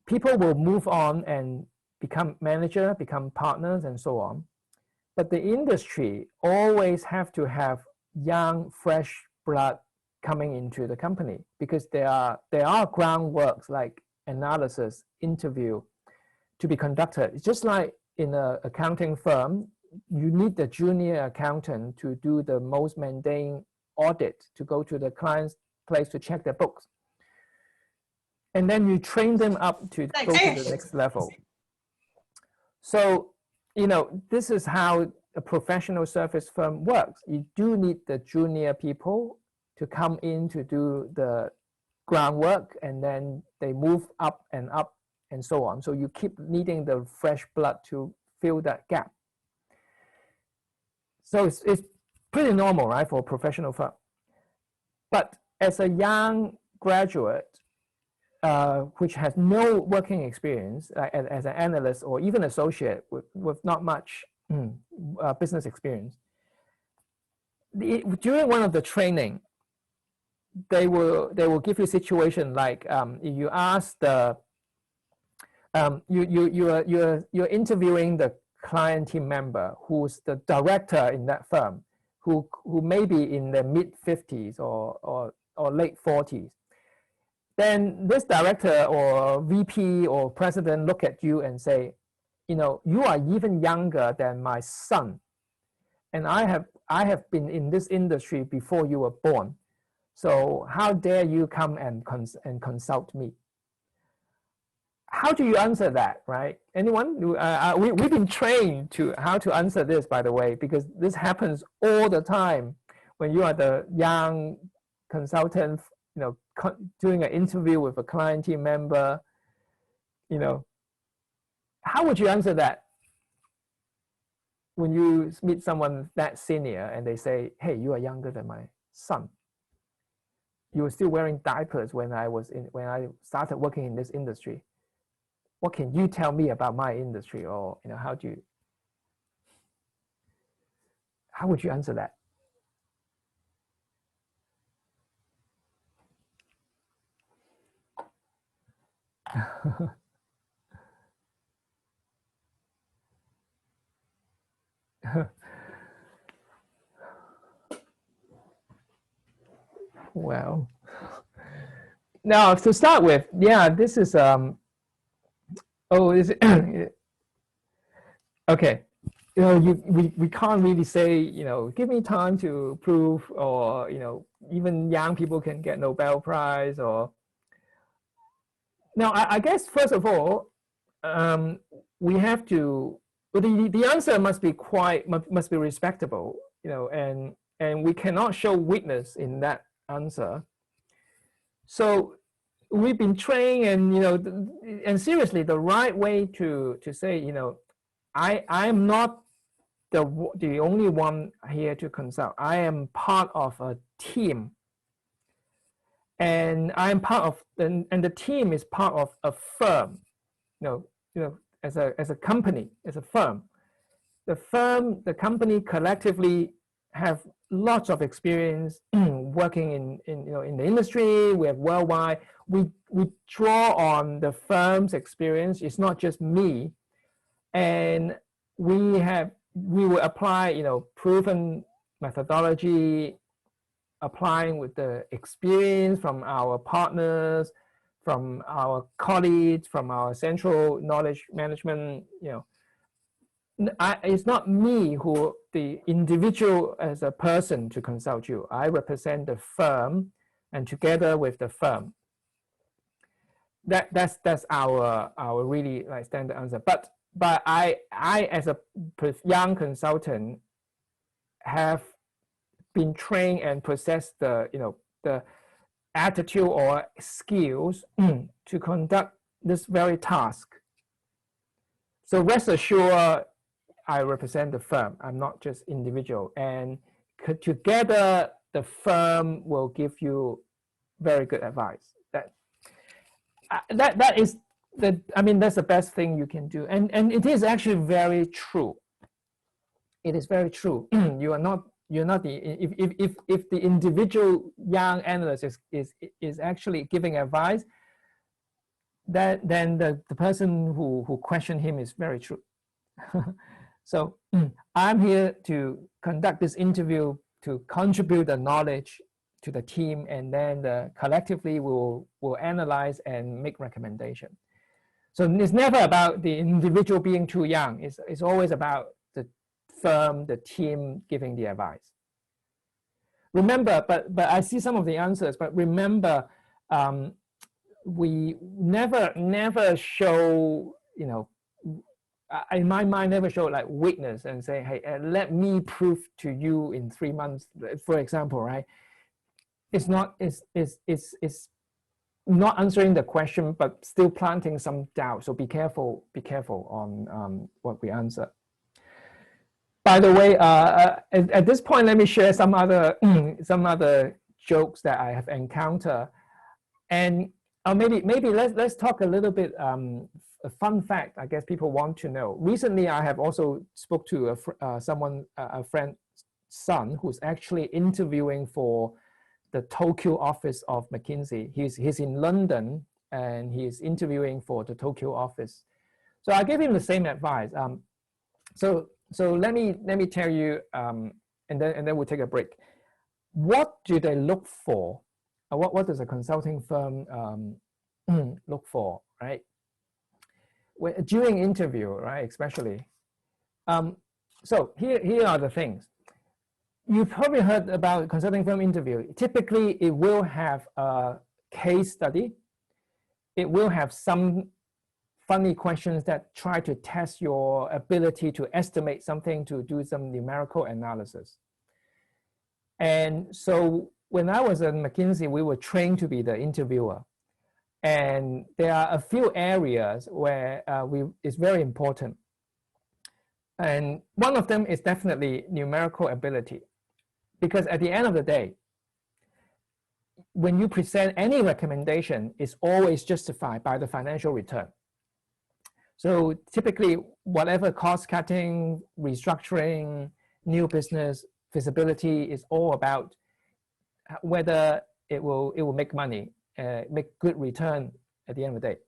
People will move on and become manager, become partners, and so on. But the industry always have to have young, fresh blood coming into the company, because there are groundworks like analysis, interview to be conducted. It's just like in an accounting firm, you need the junior accountant to do the most mundane audit, to go to the client's place to check their books. And then you train them up to go to the next level. So, this is how a professional service firm works. You do need the junior people to come in to do the groundwork, and then they move up and so on. So you keep needing the fresh blood to fill that gap. So it's pretty normal, right, for a professional firm. But as a young graduate, which has no working experience, as an analyst or even associate with not much business experience, during one of the training, they will give you a situation like, you ask you're interviewing the client team member who's the director in that firm, who may be in their mid-50s or late 40s. Then this director or VP or president look at you and say, you know, you are even younger than my son, and I have been in this industry before you were born. So how dare you come and consult me? How do you answer that, right? Anyone? We've been trained to how to answer this, by the way, because this happens all the time when you are the young consultant, you know, doing an interview with a client team member, you know. How would you answer that when you meet someone that senior and they say, hey, you are younger than my son. You were still wearing diapers when I started working in this industry. What can you tell me about my industry? Or, you know, how would you answer that? Well, now to start with, yeah, this is is it, okay. You know, we can't really say, you know, give me time to prove, or, you know, even young people can get Nobel Prize. Or now, I guess first of all, we have to, but the answer must be must be respectable, you know, and we cannot show weakness in that answer. So we've been trained, and, you know, and seriously, the right way to say, you know, I'm not the only one here to consult. I am part of a team, and I'm part of, and the team is part of a firm. You know, as a company, as a firm, the company collectively have lots of experience working in, you know, in the industry. We have worldwide. We draw on the firm's experience. It's not just me, and we will apply, you know, proven methodology, applying with the experience from our partners, from our colleagues, from our central knowledge management. You know, it's not me who the individual as a person to consult you. I represent the firm, and together with the firm. That's our really like standard answer. But I as a young consultant have been trained and possess the, you know, the attitude or skills to conduct this very task. So rest assured, I represent the firm. I'm not just individual, and together the firm will give you very good advice. That is the, I mean, that's the best thing you can do, and it is actually very true. It is very true. You're not the, if the individual young analyst is actually giving advice, that then the person who questioned him is very true. So I'm here to conduct this interview to contribute the knowledge to the team, and then collectively we'll analyze and make recommendation. So it's never about the individual being too young. It's always about the firm, the team giving the advice. Remember, but I see some of the answers, but remember, we never show, you know, in my mind, never show like weakness and say, hey, let me prove to you in 3 months, for example, right? It's not answering the question, but still planting some doubt. So be careful on what we answer. By the way, at this point, let me share some other jokes that I have encountered, and maybe let's talk a little bit. A fun fact, I guess people want to know. Recently, I have also spoke to a friend's son who's actually interviewing for the Tokyo office of McKinsey. He's in London, and he's interviewing for the Tokyo office. So I gave him the same advice. So let me tell you, and then we'll take a break. What do they look for? What does a consulting firm look for, right? during interview, right, especially. So here are the things. You've probably heard about consulting firm interview. Typically, it will have a case study. It will have some funny questions that try to test your ability to estimate something, to do some numerical analysis. And so when I was at McKinsey, we were trained to be the interviewer. And there are a few areas where it's very important. And one of them is definitely numerical ability. Because at the end of the day, when you present any recommendation, it's always justified by the financial return. So typically, whatever cost cutting, restructuring, new business, feasibility is all about whether it will make money, make good return at the end of the day.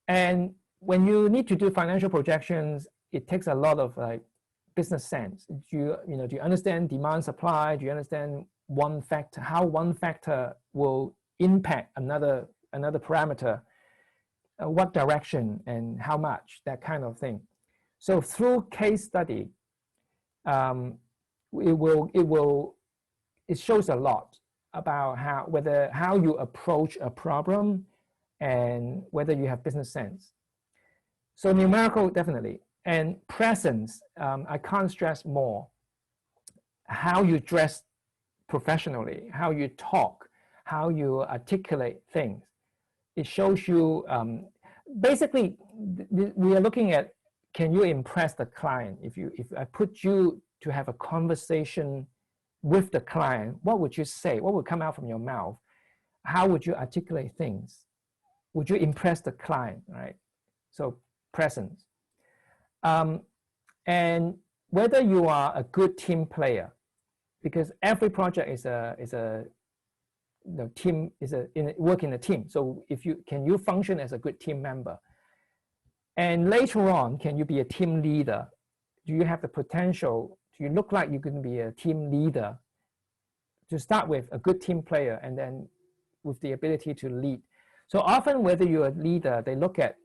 And when you need to do financial projections, it takes a lot of business sense. Do you understand demand, supply? Do you understand one factor, how one factor will impact another parameter, what direction and how much, that kind of thing. So through case study, it shows a lot about how you approach a problem and whether you have business sense. So numerical, definitely. And presence, I can't stress more. How you dress professionally, how you talk, how you articulate things. It shows you, basically, we are looking at, can you impress the client? If I put you to have a conversation with the client, what would you say? What would come out from your mouth? How would you articulate things? Would you impress the client, right? So presence. And whether you are a good team player, because every project is a team, work in a team. So can you function as a good team member? And later on, can you be a team leader? Do you have the potential? Do you look like you can be a team leader? To start with, a good team player, and then with the ability to lead. So often, whether you're a leader, they look at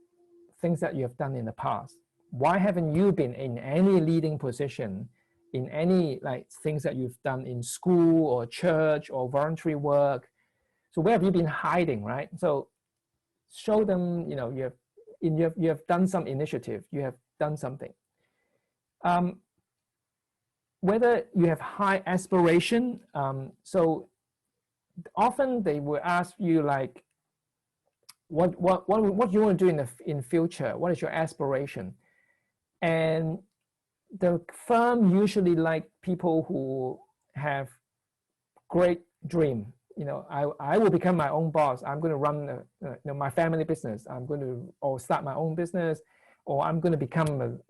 things that you have done in the past. Why haven't you been in any leading position, in any things that you've done in school or church or voluntary work? So where have you been hiding, right? So show them, you have done some initiative, you have done something. Whether you have high aspiration, so often they will ask you what you want to do in future? What is your aspiration? And the firm usually like people who have great dream. I will become my own boss. I'm going to run my family business. I'm going to start my own business, or I'm going to become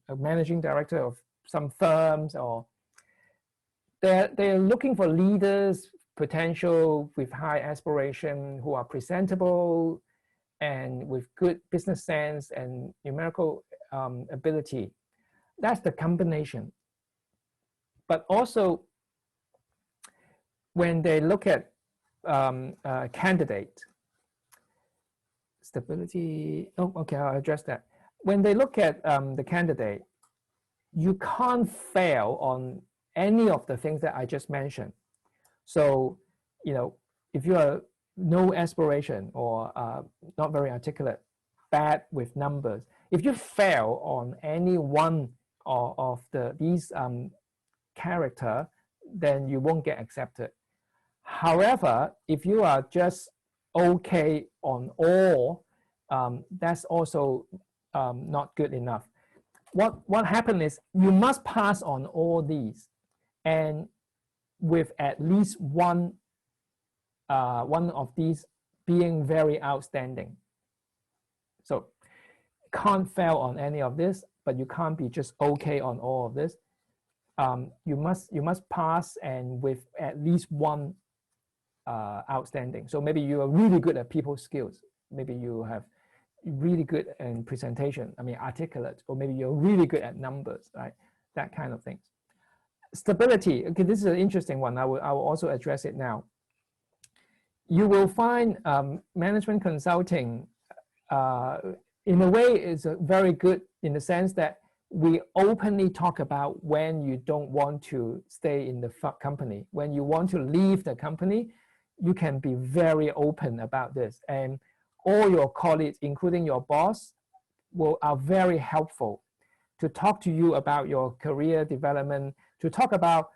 a managing director of some firms. Or they're looking for leaders, potential with high aspiration, who are presentable and with good business sense and numerical ability. That's the combination. But also, when they look at candidate stability, okay, I'll address that. When they look at the candidate, you can't fail on any of the things that I just mentioned. So, if you are no aspiration or not very articulate, bad with numbers, if you fail on any one of these character, then you won't get accepted. However, if you are just okay on all, that's also not good enough. What happened is you must pass on all these, and with at least one of these being very outstanding. So can't fail on any of this, but you can't be just okay on all of this. You must pass, and with at least one outstanding. So maybe you are really good at people skills. Maybe you have really good in presentation, articulate, or maybe you're really good at numbers, right? That kind of things. Stability, okay, this is an interesting one. I will also address it now. You will find management consulting in a way, it's very good in the sense that we openly talk about when you don't want to stay in the company. When you want to leave the company, you can be very open about this. And all your colleagues, including your boss, are very helpful to talk to you about your career development, to talk about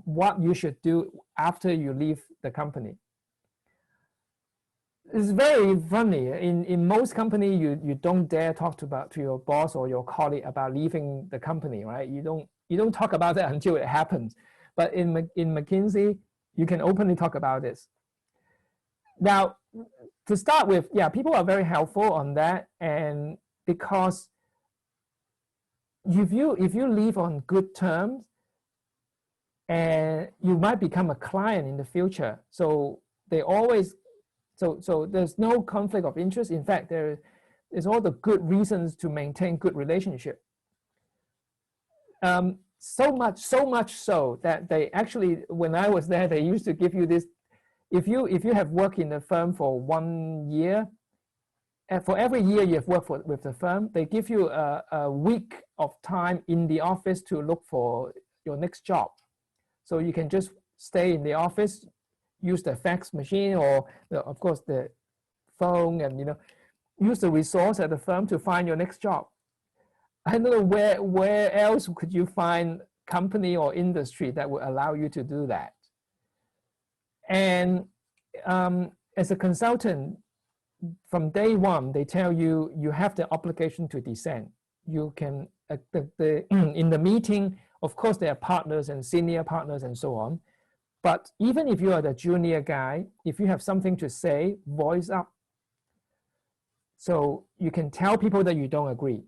what you should do after you leave the company. It's very funny. In most companies, you don't dare talk to your boss or your colleague about leaving the company, right? You don't talk about that until it happens. But in McKinsey, you can openly talk about this. Now, to start with, yeah, people are very helpful on that, and because if you leave on good terms, and you might become a client in the future, so they always. So there's no conflict of interest. In fact, there is all the good reasons to maintain good relationship. So much so that they actually, when I was there, they used to give you this. If you have worked in the firm for 1 year, and for every year you have worked with the firm, they give you a week of time in the office to look for your next job. So you can just stay in the office, use the fax machine or of course the phone, and use the resource at the firm to find your next job. I don't know where else could you find company or industry that would allow you to do that. And as a consultant, from day one, they tell you you have the obligation to dissent. You can in the meeting, of course, there are partners and senior partners and so on. But even if you are the junior guy, if you have something to say, voice up. So you can tell people that you don't agree.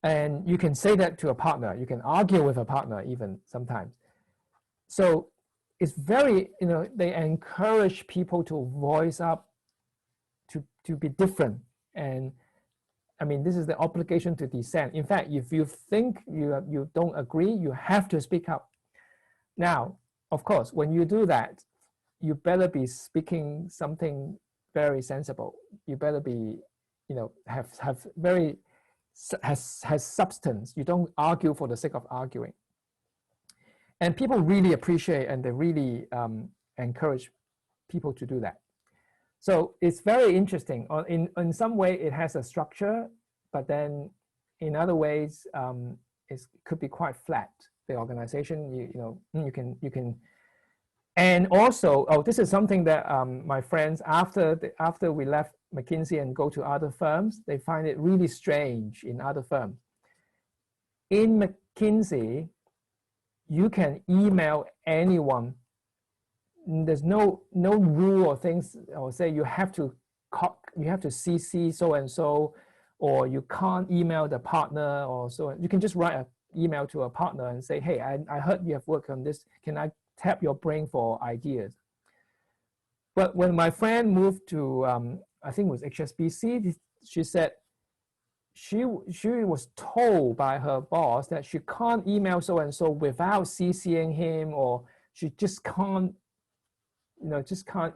And you can say that to a partner. You can argue with a partner even sometimes. So it's very, they encourage people to voice up, to be different. And I mean, this is the obligation to dissent. In fact, if you think you don't agree, you have to speak up. Now, of course, when you do that, you better be speaking something very sensible. You better be, have substance. You don't argue for the sake of arguing. And people really appreciate, and they really encourage people to do that. So it's very interesting. In some way, it has a structure, but then in other ways, it could be quite flat. The organization, you can, and also, this is something that my friends, after we left McKinsey and go to other firms, they find it really strange in other firms. In McKinsey, you can email anyone. There's no rule or things, or say you have to CC so and so, or you can't email the partner, or so. You can just write an email to a partner and say, hey, I heard you have worked on this. Can I tap your brain for ideas? But when my friend moved to, I think it was HSBC, she said she was told by her boss that she can't email so and so without CCing him, or she just can't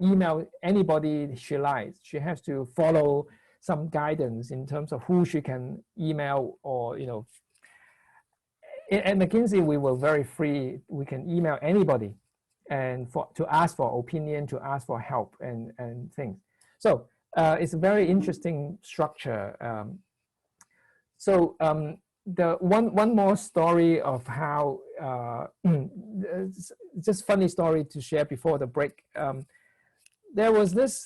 email anybody she likes. She has to follow some guidance in terms of who she can email, or At McKinsey, we were very free. We can email anybody, and to ask for opinion, to ask for help, and things. So it's a very interesting structure. The one more story of how, just funny story to share before the break. There was this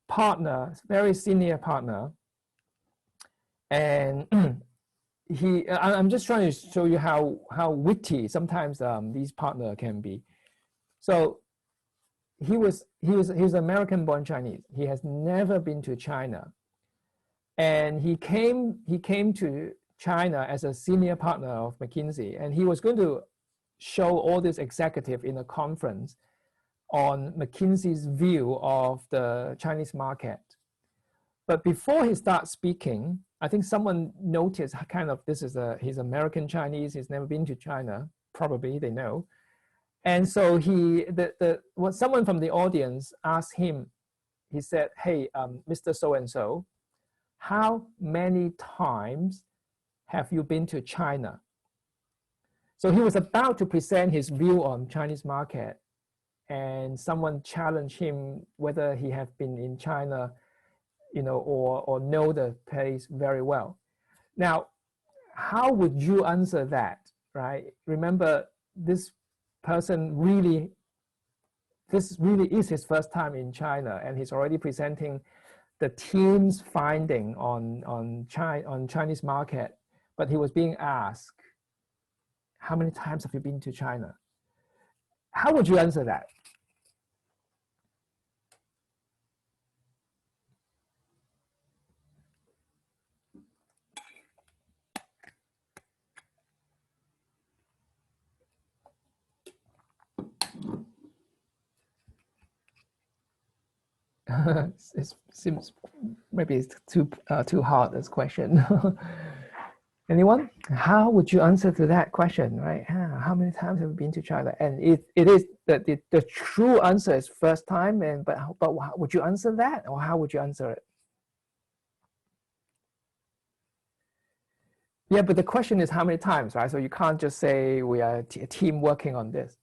partner, very senior partner, and I'm just trying to show you how witty sometimes these partners can be. So he was American-born Chinese. He has never been to China, and he came to China as a senior partner of McKinsey, and he was going to show all this executive in a conference on McKinsey's view of the Chinese market. But before he starts speaking, I think someone noticed he's American Chinese, he's never been to China, probably they know. And so someone from the audience asked him, he said, hey, Mr. So-and-so, how many times have you been to China? So he was about to present his view on Chinese market, and someone challenged him whether he had been in China, you know, or know the place very well. Now, how would you answer that, right? Remember, this person really, this really is his first time in China, and he's already presenting the team's finding on Chinese market, but he was being asked, how many times have you been to China? How would you answer that? It seems maybe it's too hard, this question. Anyone? How would you answer to that question, right? How many times have you been to China? And it is the true answer is first time, and but would you answer that, or how would you answer it? Yeah, but the question is how many times, right? So you can't just say we are a team working on this.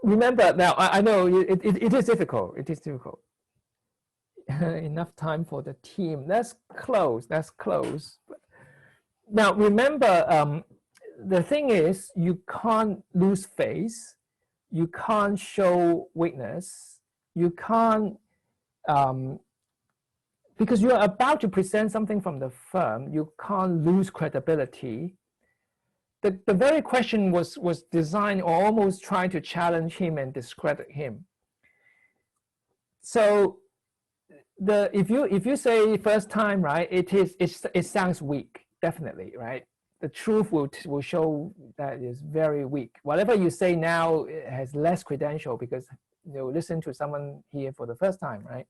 Remember now, I know it is difficult. It is difficult. Enough time for the team. That's close. That's close. Now remember, the thing is, you can't lose face. You can't show weakness. You can't, because you're about to present something from the firm, you can't lose credibility. The very question was designed or almost trying to challenge him and discredit him. So if you say first time, right, it sounds weak, definitely, right? The truth will show that it's very weak. Whatever you say now has less credential because you listen to someone here for the first time, right?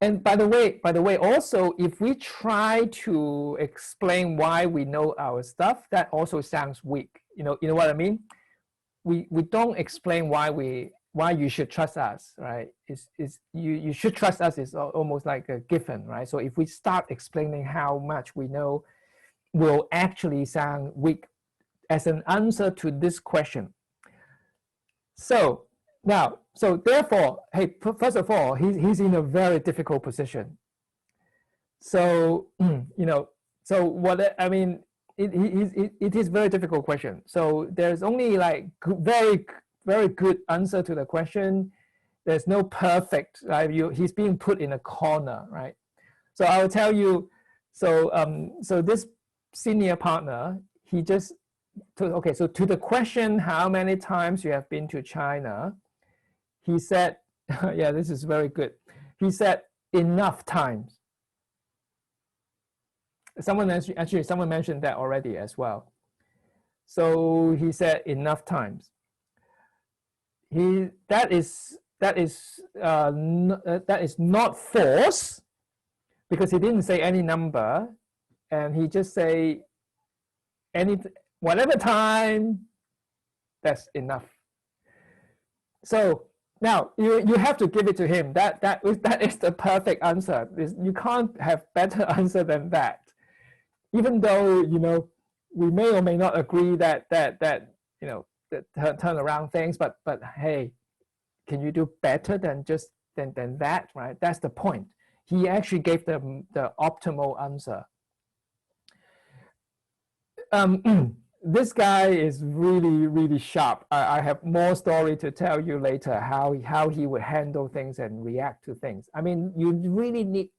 And by the way, also, if we try to explain why we know our stuff, that also sounds weak. You know what I mean? We don't explain why you should trust us, right? You should trust us is almost like a given, right? So if we start explaining how much we know, will actually sound weak as an answer to this question. So now, so therefore, hey, first of all, he's in a very difficult position. So, so what, I mean, it is very difficult question. So there's only like very, very good answer to the question. There's no perfect, right? He's being put in a corner, right? So I will tell you, so this senior partner, he just, okay, so to the question, how many times you have been to China, he said, yeah, this is very good. He said, enough times. Someone mentioned that already as well. So he said enough times. That is not false, because he didn't say any number, and he just say whatever time, that's enough. So now you have to give it to him. That is the perfect answer. You can't have better answer than that. Even though we may or may not agree that turn around things, but hey, can you do better than just than that, right? That's the point. He actually gave them the optimal answer. This guy is really, really sharp. I have more story to tell you later how he would handle things and react to things. I mean, you really need